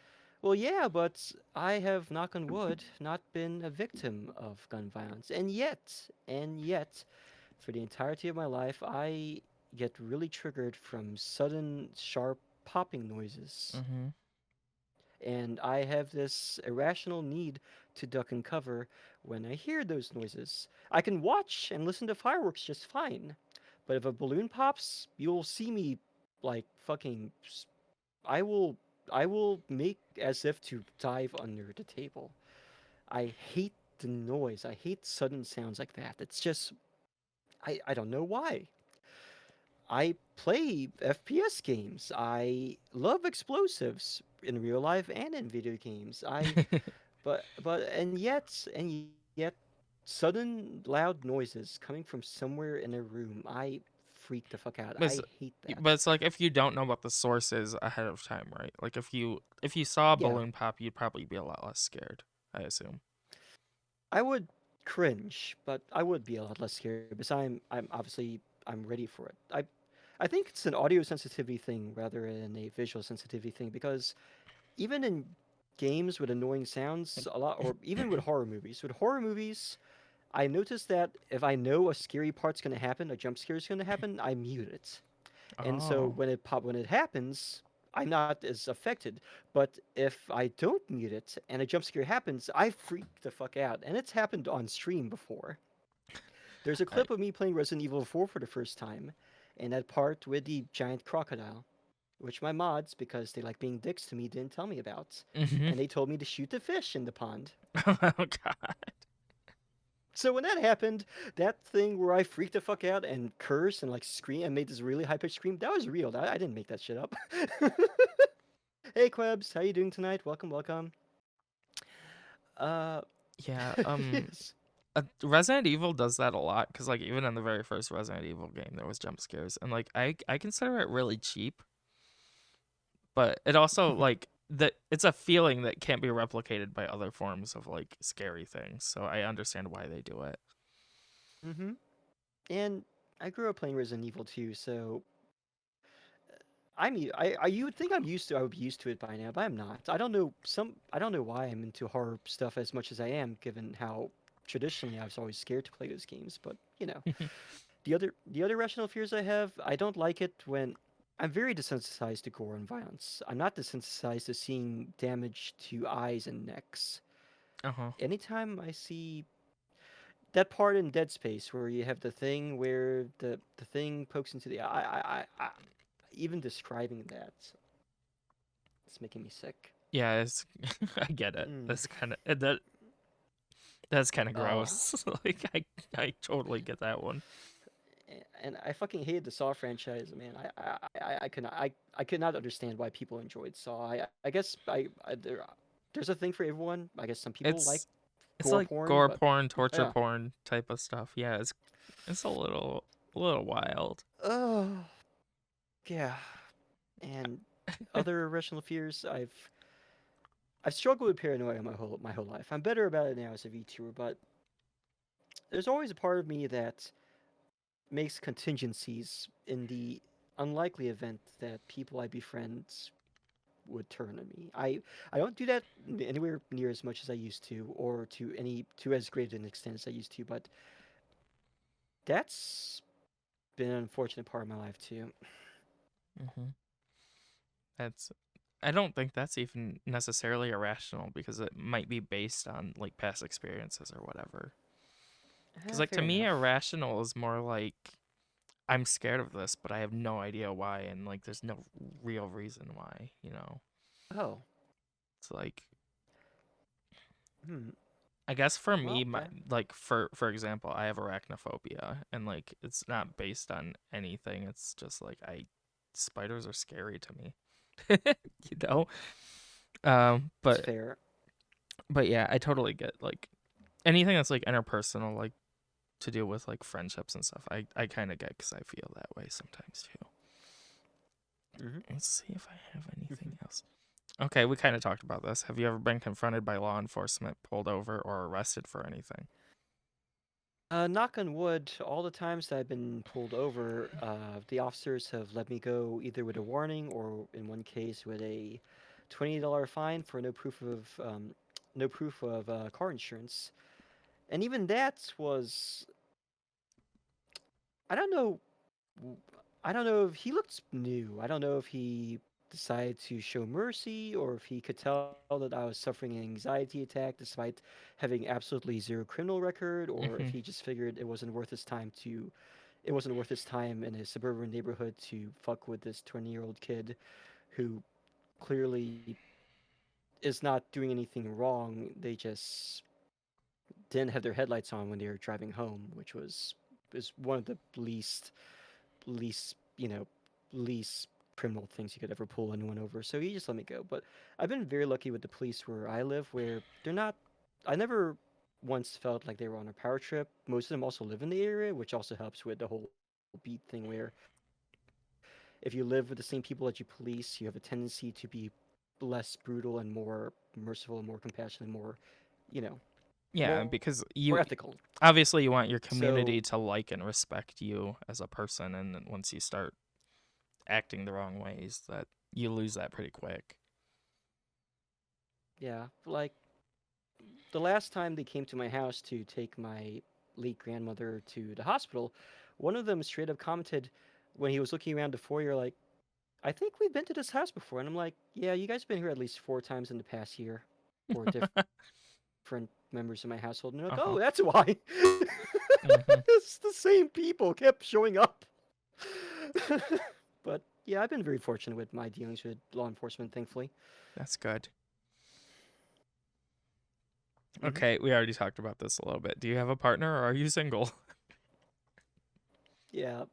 well, yeah, but I have, knock on wood, not been a victim of gun violence, and yet, for the entirety of my life, I get really triggered from sudden, sharp popping noises. Mm-hmm. And I have this irrational need to duck and cover when I hear those noises. I can watch and listen to fireworks just fine, but if a balloon pops, you'll see me like fucking. I will. I will make as if to dive under the table. I hate the noise. I hate sudden sounds like that. It's just. I don't know why. I play FPS games. I love explosives in real life and in video games. And yet sudden loud noises coming from somewhere in a room, I freak the fuck out. But it's, I hate that. but it's like if you don't know what the source is ahead of time, right? Like if you saw a Yeah, balloon pop, you'd probably be a lot less scared, I assume. I would cringe, but I would be a lot less scared because I'm obviously I'm ready for it. I think it's an audio sensitivity thing rather than a visual sensitivity thing because even in games with annoying sounds a lot, or even with horror movies, I noticed that if I know a scary part's gonna happen, a jump scare is gonna happen, I mute it. And so Oh, when it happens, I'm not as affected. But if I don't mute it and a jump scare happens, I freak the fuck out. And it's happened on stream before. There's a I, clip of me playing Resident Evil 4 for the first time, and that part with the giant crocodile, which my mods, because they like being dicks to me, didn't tell me about. mm-hmm. And they told me to shoot the fish in the pond. Oh God. So when that happened, that thing where I freaked the fuck out and cursed and like scream and made this really high pitched scream, that was real. I didn't make that shit up. Hey Quebs, how you doing tonight? Welcome, welcome. Uh, Yeah. yes. Resident Evil does that a lot because like even in the very first Resident Evil game, there was jump scares, and like I consider it really cheap, but it also like that it's a feeling that can't be replicated by other forms of like scary things. So I understand why they do it. Mm-hmm. And I grew up playing Resident Evil 2, so you would think I would be used to it by now, but I'm not. I don't know why I'm into horror stuff as much as I am, given how traditionally I was always scared to play those games. But the other rational fears I have, I don't like it when I'm very desensitized to gore and violence. I'm not desensitized to seeing damage to eyes and necks. Uh-huh. Anytime I see that part in Dead Space where you have the thing where the thing pokes into the eye, even describing that, it's making me sick. Yeah, it's I get it. Mm. That's kind of Oh, gross. Like I totally get that one. and I fucking hated the Saw franchise, man. I could not understand why people enjoyed Saw. I guess there's a thing for everyone. I guess some people like It's gore like porn, gore but porn, torture yeah. porn type of stuff. Yeah, it's a little wild. Oh, yeah. And other irrational fears, I've struggled with paranoia my whole life. I'm better about it now as a VTuber, but there's always a part of me that makes contingencies in the unlikely event that people I befriend would turn on me. I don't do that anywhere near as much as I used to, or to as great an extent as I used to, but that's been an unfortunate part of my life too. hmm That's I don't think that's even necessarily irrational because it might be based on like past experiences or whatever. Because like to Fair me, enough. irrational is more like I'm scared of this, but I have no idea why, and like there's no real reason why. Oh, It's like hmm. I guess for me, Well, my that like for example, I have arachnophobia, and like it's not based on anything. It's just like I spiders are scary to me, you know. Um, it's but fair. but yeah, I totally get like anything that's like interpersonal, like to do with like friendships and stuff. I kind of get because I feel that way sometimes too. Hmm. Let's see if I have anything else. Okay, we kind of talked about this. Have you ever been confronted by law enforcement, pulled over, or arrested for anything? Knock on wood, all the times that I've been pulled over, the officers have let me go either with a warning or, in one case, with a $20 fine for no proof of car insurance. And even that was, I don't know, w- I don't know if he looked new. I don't know if he decided to show mercy or if he could tell that I was suffering an anxiety attack despite having absolutely zero criminal record, or if Mm-hmm. he just figured it wasn't worth his time in a suburban neighborhood to fuck with this 20-year-old kid who clearly is not doing anything wrong. They just didn't have their headlights on when they were driving home, which is one of the least least criminal things you could ever pull anyone over. So he just let me go. But I've been very lucky with the police where I live, where they're not. I never once felt like they were on a power trip. Most of them also live in the area, which also helps with the whole beat thing. Where if you live with the same people that you police, you have a tendency to be less brutal and more merciful, more compassionate, more, you know, more Yeah, ethical. because you obviously you want your So community to like and respect you as a person, and then once you start acting the wrong ways, that you lose that pretty quick. yeah, like the last time they came to my house to take my late grandmother to the hospital, one of them straight up commented when he was looking around the foyer, like, I think we've been to this house before. And I'm like, yeah, you guys have been here at least 4 times in the past year for different members of my household. And they're like, oh, that's Uh why. huh. Mm-hmm. It's the same people kept showing up. But yeah, I've been very fortunate with my dealings with law enforcement, thankfully. That's good. Hmm. Okay, we already talked about this a little bit. Do you have a partner or are you single? Yeah,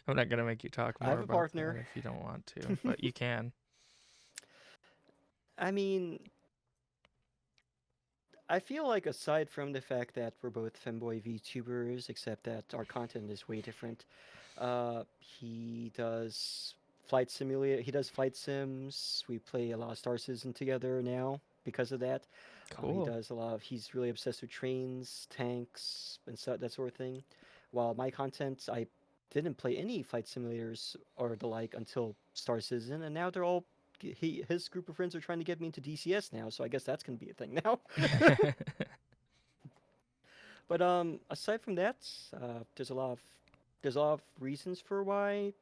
I'm not gonna make you talk I more have a about that partner. if you don't want to, but you can. I mean, I feel like aside from the fact that we're both femboy VTubers, except that our content is way different, he does he does flight sims. We play a lot of Star Citizen together now because of that. Cool. He's really obsessed with trains, tanks, and that sort of thing. While my content, I didn't play any flight simulators or the like until Star Citizen, and now his group of friends are trying to get me into DCS now, so I guess that's gonna be a thing now. But aside from that, there's a lot of reasons for why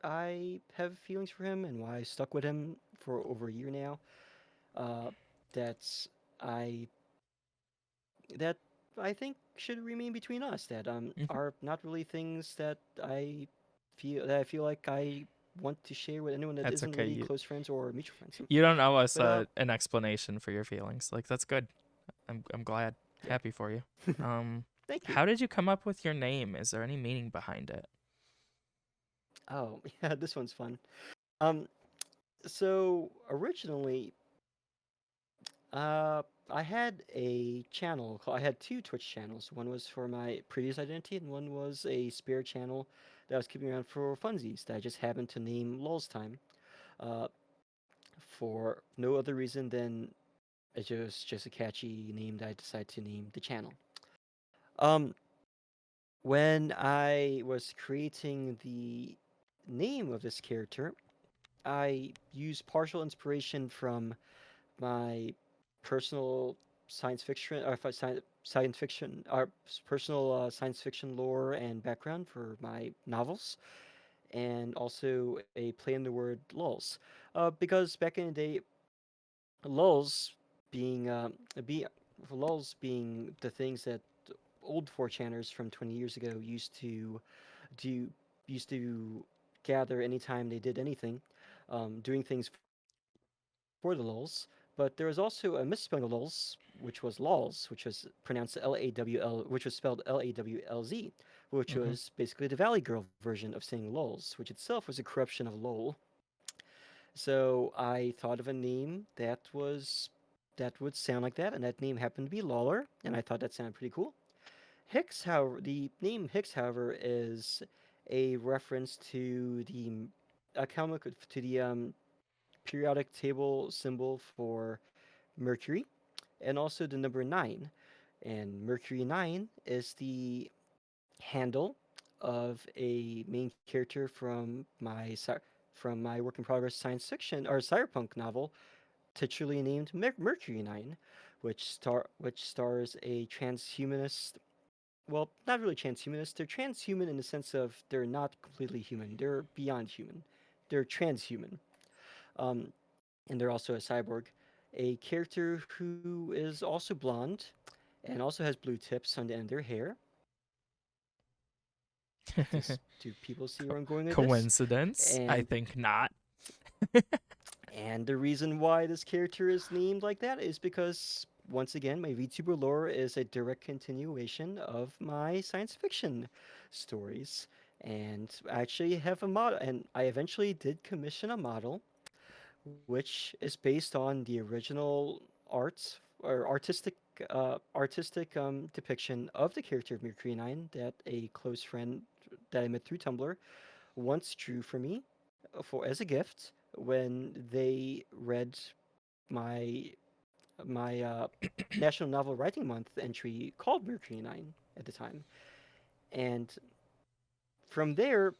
I have feelings for him and why I stuck with him for over a year now. Uh, that's I that I think should remain between us. That Mhm. are not really things that I feel like I want to share with anyone that That's isn't okay. really You close friends or mutual friends. you don't owe us But an explanation for your feelings. Like that's good. I'm glad. yeah, Happy for you. Um, thank you. how did you come up with your name? Is there any meaning behind it? Oh yeah, this one's fun. Um, so originally I had a channel. I had two Twitch channels. One was for my previous identity, and one was a spare channel that I was keeping around for funsies that I just happened to name Lawlz Time, uh, for no other reason than it's just a catchy name that I decided to name the channel. Um, when I was creating the name of this character, I used partial inspiration from my personal science fiction or science fiction or personal science fiction lore and background for my novels, and also a play in the word lulls, because back in the day, lulls being be lulls being the things that old 4chaners from 20 years ago do used to gather anytime they did anything, doing things for the lulls. But there was also a misspelling of lulls, which was Lawlz, which was pronounced Lawl, which was spelled Lawlz, which was Mm-hmm. basically the Valley Girl version of saying lols, which itself was a corruption of lol. So I thought of a name that would sound like that, and that name happened to be Lawler, and I thought that sounded pretty cool. Hicks, however, the name Hicks, however, is a reference to the to the periodic table symbol for Mercury, and also the number 9. And Mercury 9 is the handle of a main character from my work in progress science fiction or cyberpunk novel, titularly named Mercury 9, which stars a transhumanist. Well, not really transhumanist. They're transhuman in the sense of they're not completely human. They're beyond human. They're transhuman. Um, and they're also a cyborg. A character who is also blonde and also has blue tips on the end of their hair. Do people see Co- where I'm going with this? Coincidence? I And think not. and the reason why this character is named like that is because once again, my VTuber lore is a direct continuation of my science fiction stories. And I actually have a model, and I eventually did commission a model which is based on the original art or artistic depiction of the character of Mercury 9 that a close friend that I met through Tumblr once drew for me for as a gift when they read my my National Novel Writing Month entry called Mercury 9 at the time. And from there,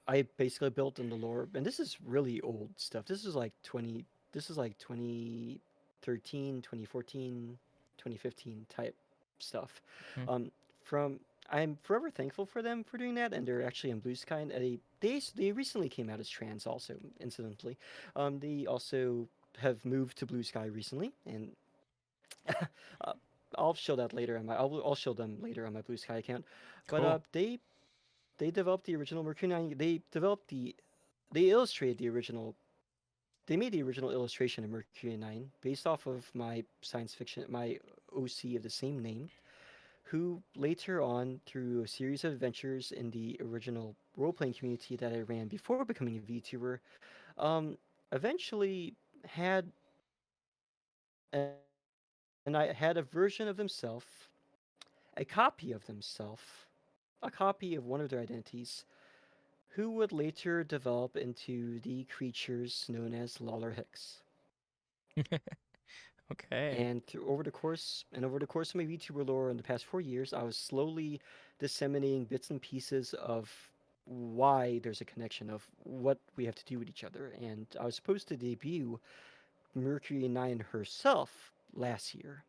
I basically built in the lore, and this is really old stuff. This is like 2013, 2014, 2015 type stuff. Mhm. Um, from I'm forever thankful for them for doing that, and they're actually on Blue Sky. And they recently came out as trans, also incidentally. They also have moved to Blue Sky recently, and uh, I'll show that later on my I'll show them later on my Blue Sky account. But Cool. they developed the original Mercury 9. They illustrated the original. They made the original illustration of Mercury 9 based off of my science fiction, my OC of the same name, who later on, through a series of adventures in the original role playing community that I ran before becoming a VTuber, um, eventually had and I had a version of themselves, a copy of themselves, a copy of one of their identities, who would later develop into the creatures known as Lawler Hicks. Okay. And over the course of my VTuber lore in the past 4 years, I was slowly disseminating bits and pieces of why there's a connection of what we have to do with each other. And I was supposed to debut Mercury 9 herself last year,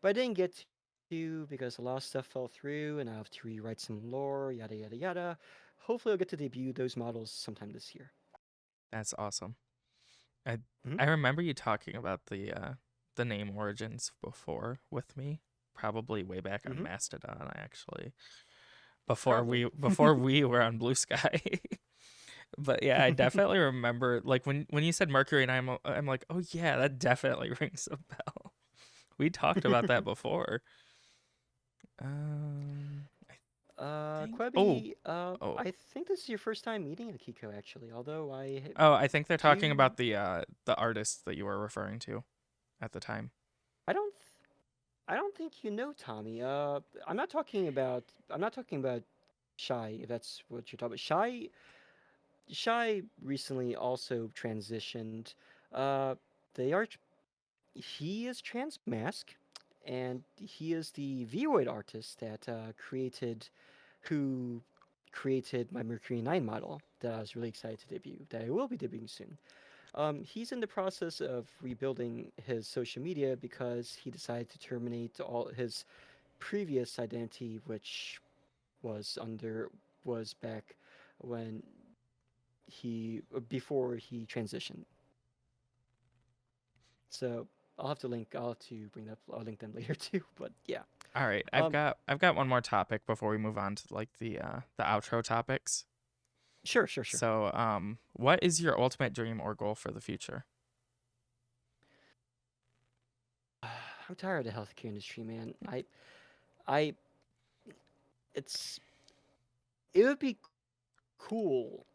but I didn't get to because a lot of stuff fell through, and I have to rewrite some lore, yada yada yada. Hopefully, I'll get to debut those models sometime this year. That's awesome. I Hmm. I remember you talking about the name origins before with me, probably way back on Hmm. Mastodon actually. Probably. Before we were on Blue Sky. But yeah, I definitely remember like when you said Mercury and I'm like, "Oh yeah, that definitely rings a bell." We talked about that before. I think Quebby, oh I think this is your first time meeting Akiko, actually. Although I think they're talking do, about the artist that you were referring to at the time. I don't, I don't think you know Tommy. I'm not talking about Shy. If that's what you're talking about. Shy recently also transitioned. Uh, they are, he is trans mask, and he is the Void artist that who created my Mercury 9 model that I was really excited to debut, that I will be debuting soon. He's in the process of rebuilding his social media because he decided to terminate all his previous identity, which was under was back when before he transitioned. So I'll have to bring that. I'll link them later too. But yeah, All right, um, I've got one more topic before we move on to like the outro topics. sure. So, what is your ultimate dream or goal for the future? I'm tired of the healthcare industry, man. I, it's it would be cool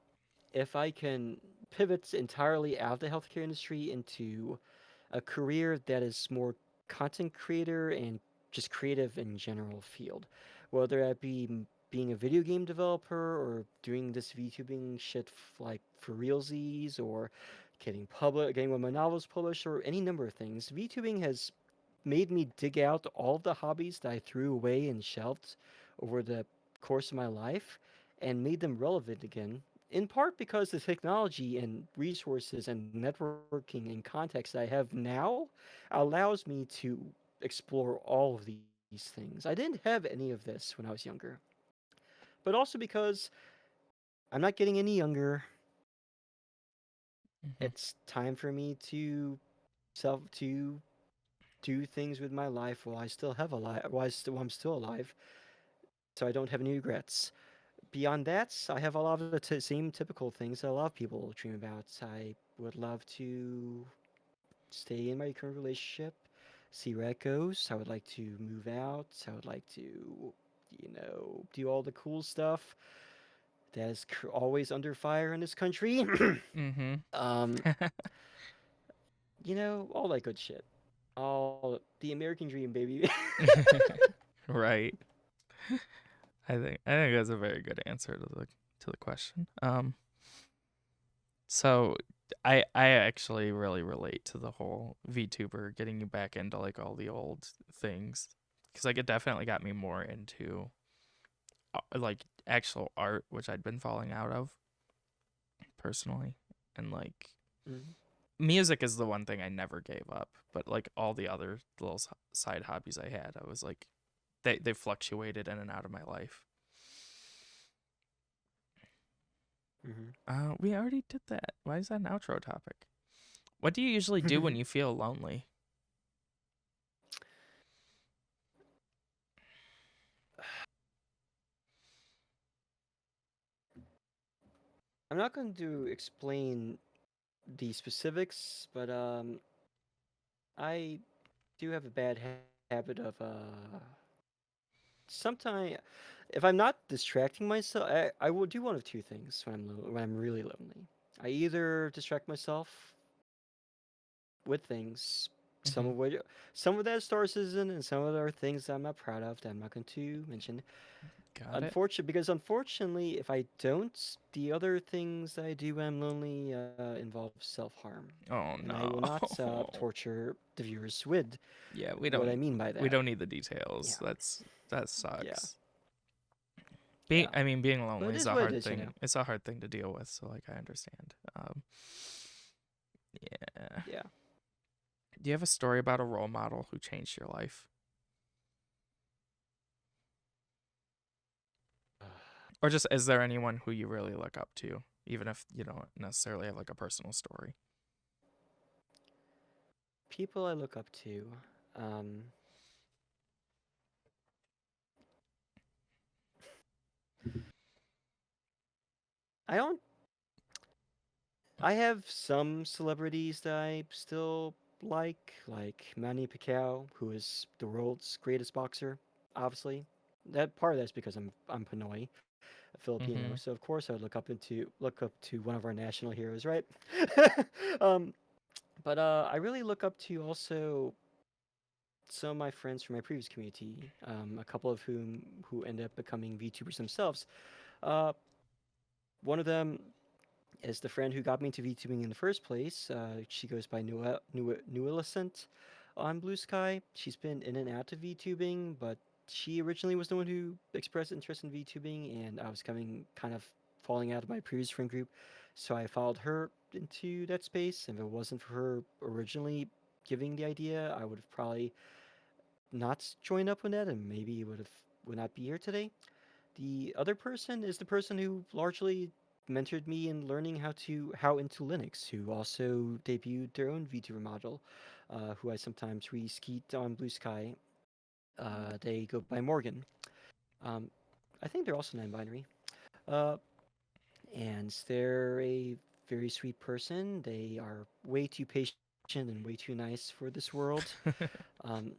if I can pivot entirely out of the healthcare industry into a career that is more content creator and just creative in general field, whether that be being a video game developer or doing this VTubing shit like for realsies or getting one of my novels published or any number of things. VTubing has made me dig out all of the hobbies that I threw away and shelved over the course of my life and made them relevant again. In part because the technology and resources and networking and context that I have now allows me to explore all of these things. I didn't have any of this when I was younger. But also because I'm not getting any younger, Hmm. it's time for me to do things with my life while I still have a life, while I'm still alive, so I don't have any regrets. Beyond that, I have a lot of the same typical things that a lot of people dream about. I would love to stay in my current relationship, see where it goes. I would like to move out. I would like to, do all the cool stuff that is always under fire in this country. Hmm. um, all that good shit. All the American dream, baby. Right. I think that's a very good answer to the question. So I actually really relate to the whole VTuber getting you back into like all the old things because like it definitely got me more into like actual art, which I'd been falling out of personally, and like Mhm. music is the one thing I never gave up, but like all the other little side hobbies I had, I was like they fluctuated in and out of my life. Mhm. We already did that. Why is that an outro topic? What do you usually do when you feel lonely? I'm not going to explain the specifics, but I do have a bad habit of sometimes if I'm not distracting myself, I will do one of two things when I'm really lonely. I either distract myself with things, some Hmm. of which some of that is Star Citizen, and some of that are things that I'm not proud of that I'm not going to mention. Got it. Unfortunately, if I don't, the other things that I do when I'm lonely involve self harm, Oh and I will no. not torture the viewers with Yeah, what I mean by we that. don't need the Yeah, details. That yeah, sucks. yeah. Being But lonely it is is a what it hard is. thing. It's a hard thing to deal with, so like I understand. Yeah. Yeah. Do you have a story about a role model who changed your life? Or just is there anyone who you really look up to, even if you don't necessarily have like a personal story? People I look up to. Um, I don't. I have some celebrities that I still like Manny Pacquiao, who is the world's greatest boxer. Obviously, that part of that's because I'm Pinoy, a Filipino, so Mm-hmm. of course I would look up to one of our national heroes, right? um, but I really look up to also some of my friends from my previous community, a couple of whom who ended up becoming VTubers themselves. Uh, One of them is the friend who got me into VTubing in the first place. She goes by Nuillicent on Blue Sky. She's been in and out of VTubing, but she originally was the one who expressed interest in VTubing, and I was coming kind of falling out of my previous friend group, so I followed her into that space. And if it wasn't for her originally giving the idea, I would have probably not joined up with that, and maybe would not be here today. The other person is the person who largely mentored me in learning how into Linux, who also debuted their own VTuber module, who I sometimes re-skeet on Blue Sky. They go by Morgan. Um, I think they're also non-binary. Uh, and they're a very sweet person. They are way too patient and way too nice for this world. Um,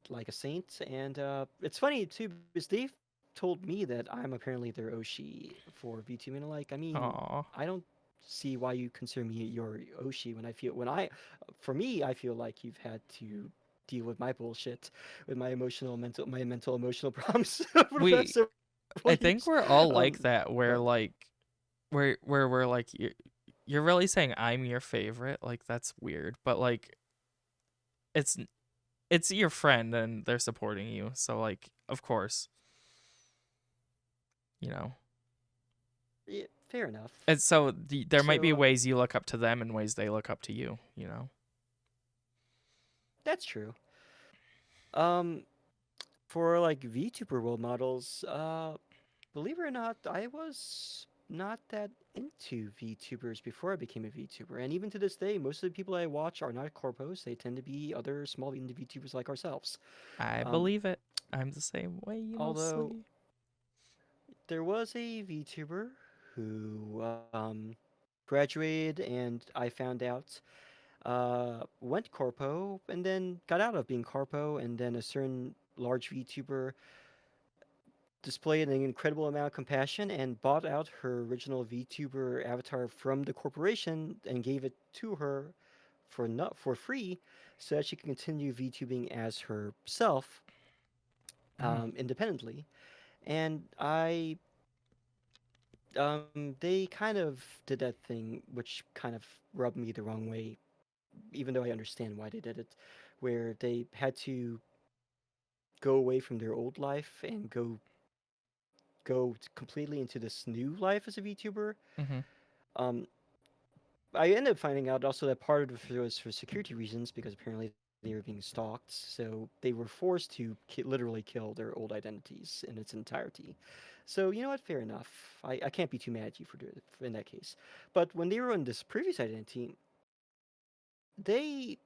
like a saint. And it's funny too because they've told me that I'm apparently their Oshi for VTuber. And like, I mean, Aw. I don't see why you consider me your Oshi when for me, I feel like you've had to deal with my bullshit, with my mental emotional problems over the past We several I think years. we're all like Um, that where but like where we're like you're really saying I'm your favorite, like that's weird, but like it's it's your friend and they're supporting you, so like of course, you know. yeah, fair enough. And so there might be So ways you look up to them and ways they look up to you, you know. that's true. Um, for like VTuber role models, believe it or not, I was not that into VTubers before I became a VTuber, and even to this day, most of the people I watch are not corpos. They tend to be other small indie VTubers like ourselves. I Um, believe it. I'm the same way although mostly. there was a VTuber who graduated, and I found out went corpo, and then got out of being corpo, and then a certain large VTuber displayed an incredible amount of compassion and bought out her original VTuber avatar from the corporation and gave it to her for not for free, so that she can continue VTubing as herself Mm, independently. And they kind of did that thing, which kind of rubbed me the wrong way, even though I understand why they did it, where they had to go away from their old life and completely into this new life as a VTuber. mm-hmm. Um, I ended up finding out also that part of it was for security reasons because apparently they were being stalked, so they were forced to literally kill their old identities in its entirety. So you know what? Fair enough. I can't be too mad at you for doing it in that case. But when they were on this previous identity, they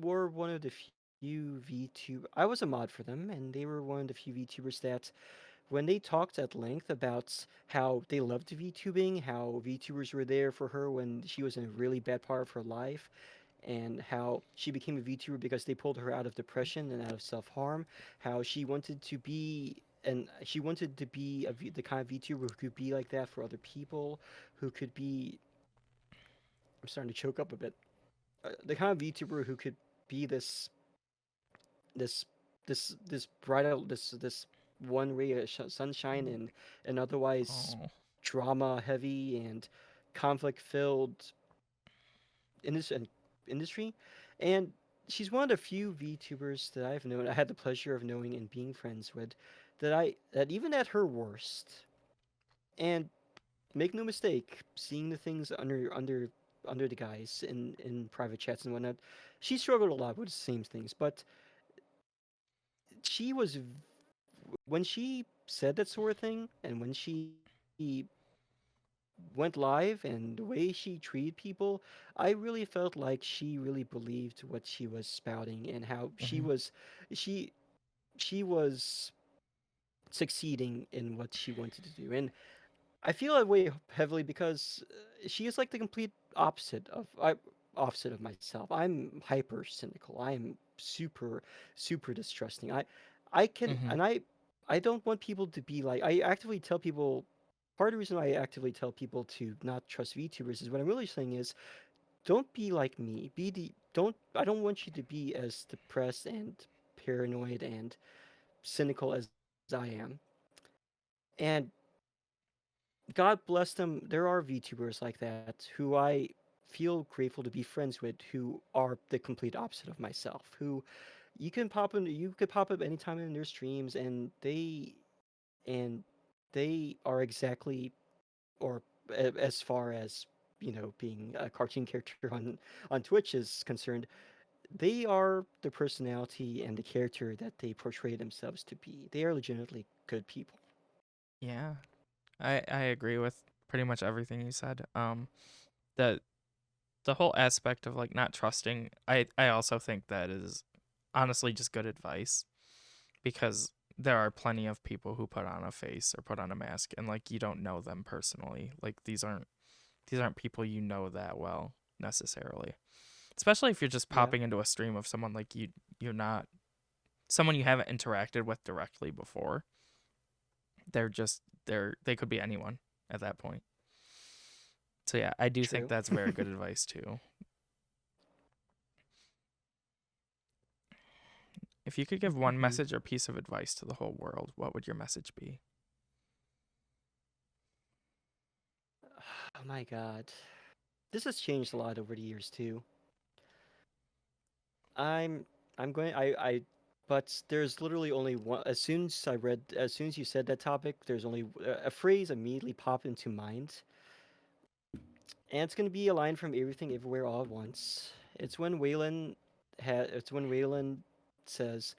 were one of the few VTuber. I was a mod for them, and they were one of the few VTubers that when they talked at length about how they loved VTubing, how VTubers were there for her when she was in a really bad part of her life, and how she became a VTuber because they pulled her out of depression and out of self harm, how she wanted to be the kind of VTuber who could be like that for other people, who could be. I'm starting to choke up a bit. The kind of VTuber who could be this this bright this one ray of sunshine in an otherwise Oh. drama heavy and conflict filled in this industry, and she's one of the few VTubers that I've known. I had the pleasure of knowing and being friends with, that even at her worst, and make no mistake, seeing the things under the guys in private chats and whatnot, she struggled a lot with the same things, but she was when she said that sort of thing, and when she went live and the way she treated people, I really felt like she really believed what she was spouting and how Mm-hmm. she she was succeeding in what she wanted to do. And I feel that way heavily because she is like the complete opposite of myself. I'm hyper cynical. I'm super distrusting. I can Mm-hmm. and I don't want people to be like. I actively tell people. Part of the reason I actively tell people to not trust VTubers is what I'm really saying is don't be like me. Be the don't. I don't want you to be as depressed and paranoid and cynical as I am. And God bless them. There are VTubers like that who I feel grateful to be friends with, who are the complete opposite of myself. Who you could pop up anytime in their streams, and they are exactly or as far as being a cartoon character on Twitch is concerned, they are the personality and the character that they portray themselves to be. They are legitimately good people. Yeah. I agree with pretty much everything you said. The the whole aspect of like not trusting, I also think that is honestly just good advice because there are plenty of people who put on a face or put on a mask and like you don't know them personally. Like these aren't people you know that well necessarily. Especially if you're just Yeah, popping into a stream of someone like you're not someone you haven't interacted with directly before. They could be anyone at that point. So yeah, I do think true. that's very good advice too. If you could give one Hmm. message or piece of advice to the whole world, what would your message be? Oh my god. This has changed a lot over the years too. I'm I'm going I but there's literally only one. As soon as you said that topic, there's only a phrase immediately popped into mind, and it's gonna be a line from Everything Everywhere All at Once. It's when Waylon says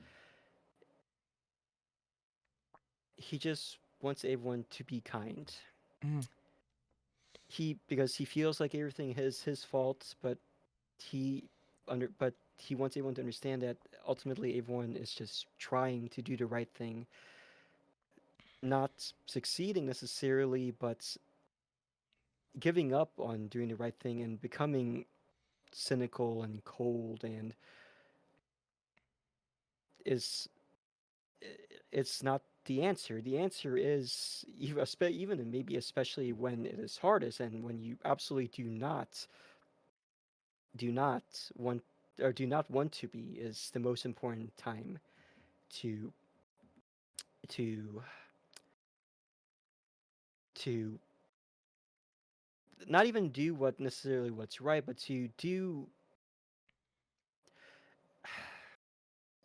he just wants everyone to be kind. Mm, Because he feels like everything is his fault, he but he wants everyone to understand that ultimately everyone is just trying to do the right thing, not succeeding necessarily, but giving up on doing the right thing and becoming cynical and cold and is it's not the answer. The answer is even and maybe especially when it is hardest and when you absolutely do not want do not want to be is the most important time to to to not even do what necessarily what's right, but to do.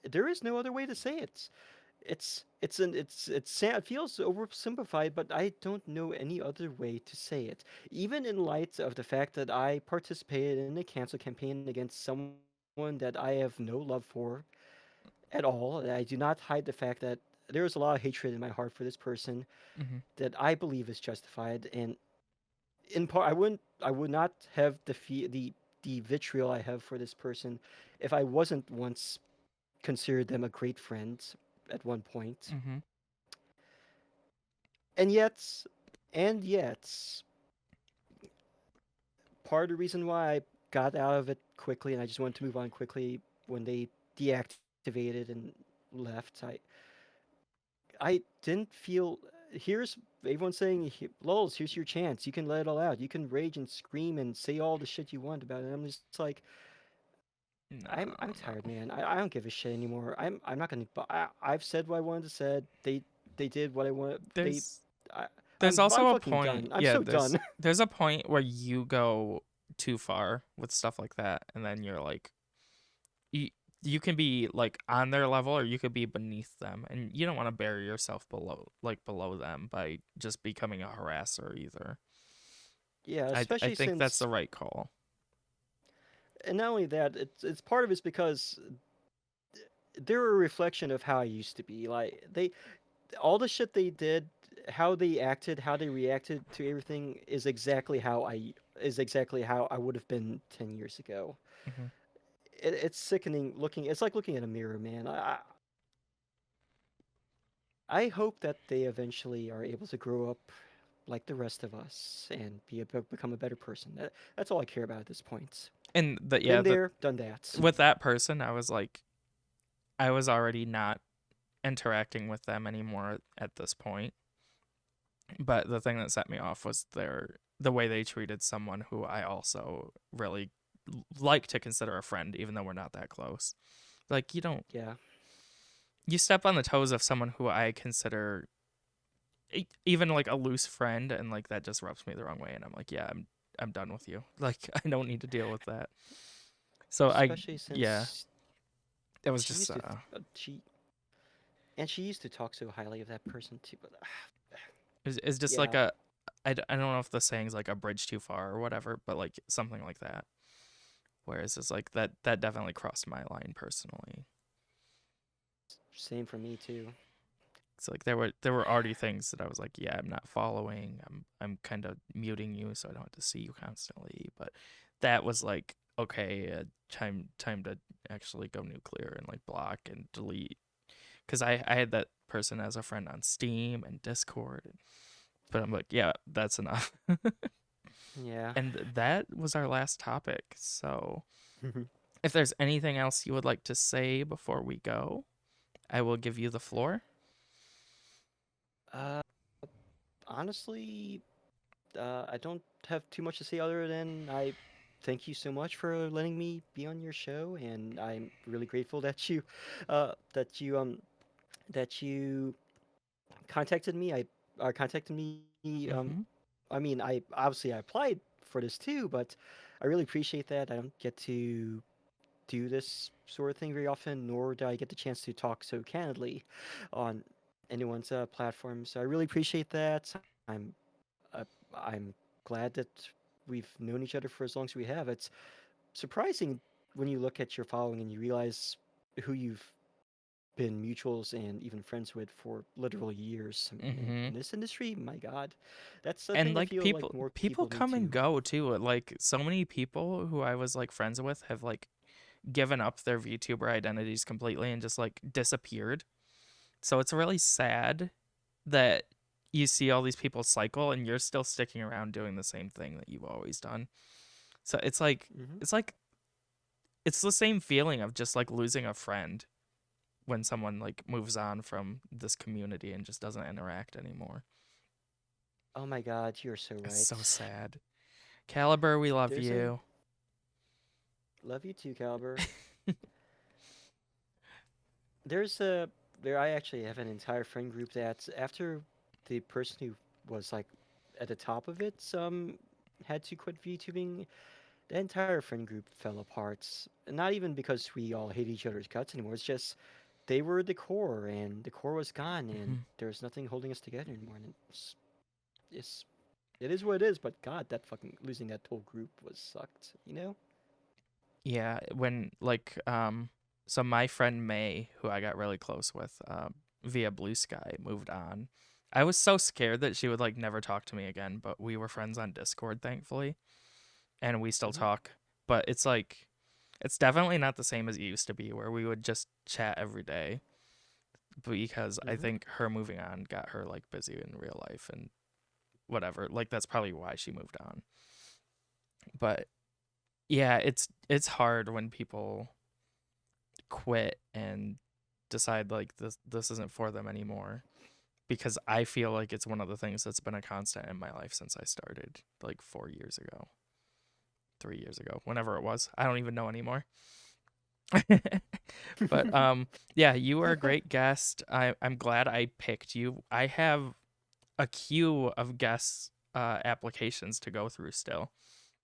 There is no other way to say it. It feels oversimplified, but I don't know any other way to say it. Even in light of the fact that I participated in a cancel campaign against someone that I have no love for at all, I do not hide the fact that there is a lot of hatred in my heart for this person mm-hmm, that I believe is justified, and in part, I would not have the vitriol I have for this person if I wasn't once considered them a great friend at one point. mm-hmm. And yet, and yet, part of the reason why I got out of it quickly and I just wanted to move on quickly when they deactivated and left, I didn't feel. Here's everyone saying, "Lawlz, here's your chance. You can let it all out. You can rage and scream and say all the shit you want about it." And I'm just like, No, I'm tired, no. man. I don't give a shit anymore. I'm not gonna. I've said what I wanted to said. They did what I wanted. There's I, there's I'm also a fucking point. done. I'm Yeah, so done. there's a point where you go too far with stuff like that, and then you're like, you, you can be like on their level or you could be beneath them, and you don't want to bury yourself below them by just becoming a harasser either. Yeah, I especially think that's since, the right call. and not only that, it's part of it's because they're a reflection of how I used to be. Like all the shit they did, how they acted, how they reacted to everything is exactly how I would have been 10 years ago. Hmm. It's sickening looking. It's like looking at a mirror, man. I hope that they eventually are able to grow up like the rest of us and become a better person. That's all I care about at this point. And the yeah, Been there, done that. with that person, I was like, I was already not interacting with them anymore at this point. But the thing that set me off was the way they treated someone who I also really like to consider a friend, even though we're not that close. Like Yeah. you step on the toes of someone who I consider even like a loose friend, and like that just rubs me the wrong way, and I'm like, yeah, I'm done with you. Like I don't need to deal with that. So Especially yeah, since it was she just used to she and she used to talk so highly of that person too. But it's just like yeah, I don't know if the saying's like a bridge too far or whatever, but like something like that. Whereas it's like that definitely crossed my line personally. same for me too. So like there were already things that I was like, yeah, I'm not following. I'm kind of muting you so I don't have to see you constantly. But that was like, okay, time to actually go nuclear and like block and delete. Because I had that person as a friend on Steam and Discord, but I'm like, yeah, that's enough. Yeah. And that was our last topic. So if there's anything else you would like to say before we go, I will give you the floor. uh, honestly, I don't have too much to say other than I. thank you so much for letting me be on your show, and I'm really grateful that that you that you contacted me. Contacted me. Mm-hmm. I mean, I obviously I applied for this too, but I really appreciate that. I don't get to do this sort of thing very often, nor do I get the chance to talk so candidly on anyone's platform. So I really appreciate that. I'm glad that we've known each other for as long as we have. It's surprising when you look at your following and you realize who you've been mutuals and even friends with for literal years. Mm-hmm. In this industry, my God, that's a And thing I like feel like more people people need come and to. go too. Like so many people who I was like friends with have like given up their VTuber identities completely and just like disappeared. So it's really sad that you see all these people cycle and you're still sticking around doing the same thing that you've always done. So Hmm. it's like it's the same feeling of just like losing a friend when someone like moves on from this community and just doesn't interact anymore. Oh my God, you're so It's right. so sad. Caliber, we love There's a you. love you too, Caliber. There's a there. I actually have an entire friend group that after the person who was like at the top of it had to quit VTubing, the entire friend group fell apart. Not even because we all hate each other's guts anymore. It's just they were the core, and the core was gone, and Mhm. there was nothing holding us together anymore. And it's it is what it is. But God, that fucking losing that whole group was sucked. You know? Yeah, when like so my friend May, who I got really close with via Blue Sky, moved on. I was so scared that she would like never talk to me again, but we were friends on Discord thankfully, and we still Hmm. talk. But it's like it's definitely not the same as it used to be where we would just chat every day because I Hmm. think her moving on got her like busy in real life and whatever. Like that's probably why she moved on. But yeah, it's hard when people quit and decide like this isn't for them anymore because I feel like it's one of the things that's been a constant in my life since I started like 4 years ago, 3 years ago, whenever it was. I don't even know anymore. But yeah, you were a great guest. I'm glad I picked you. I have a queue of guest applications to go through still.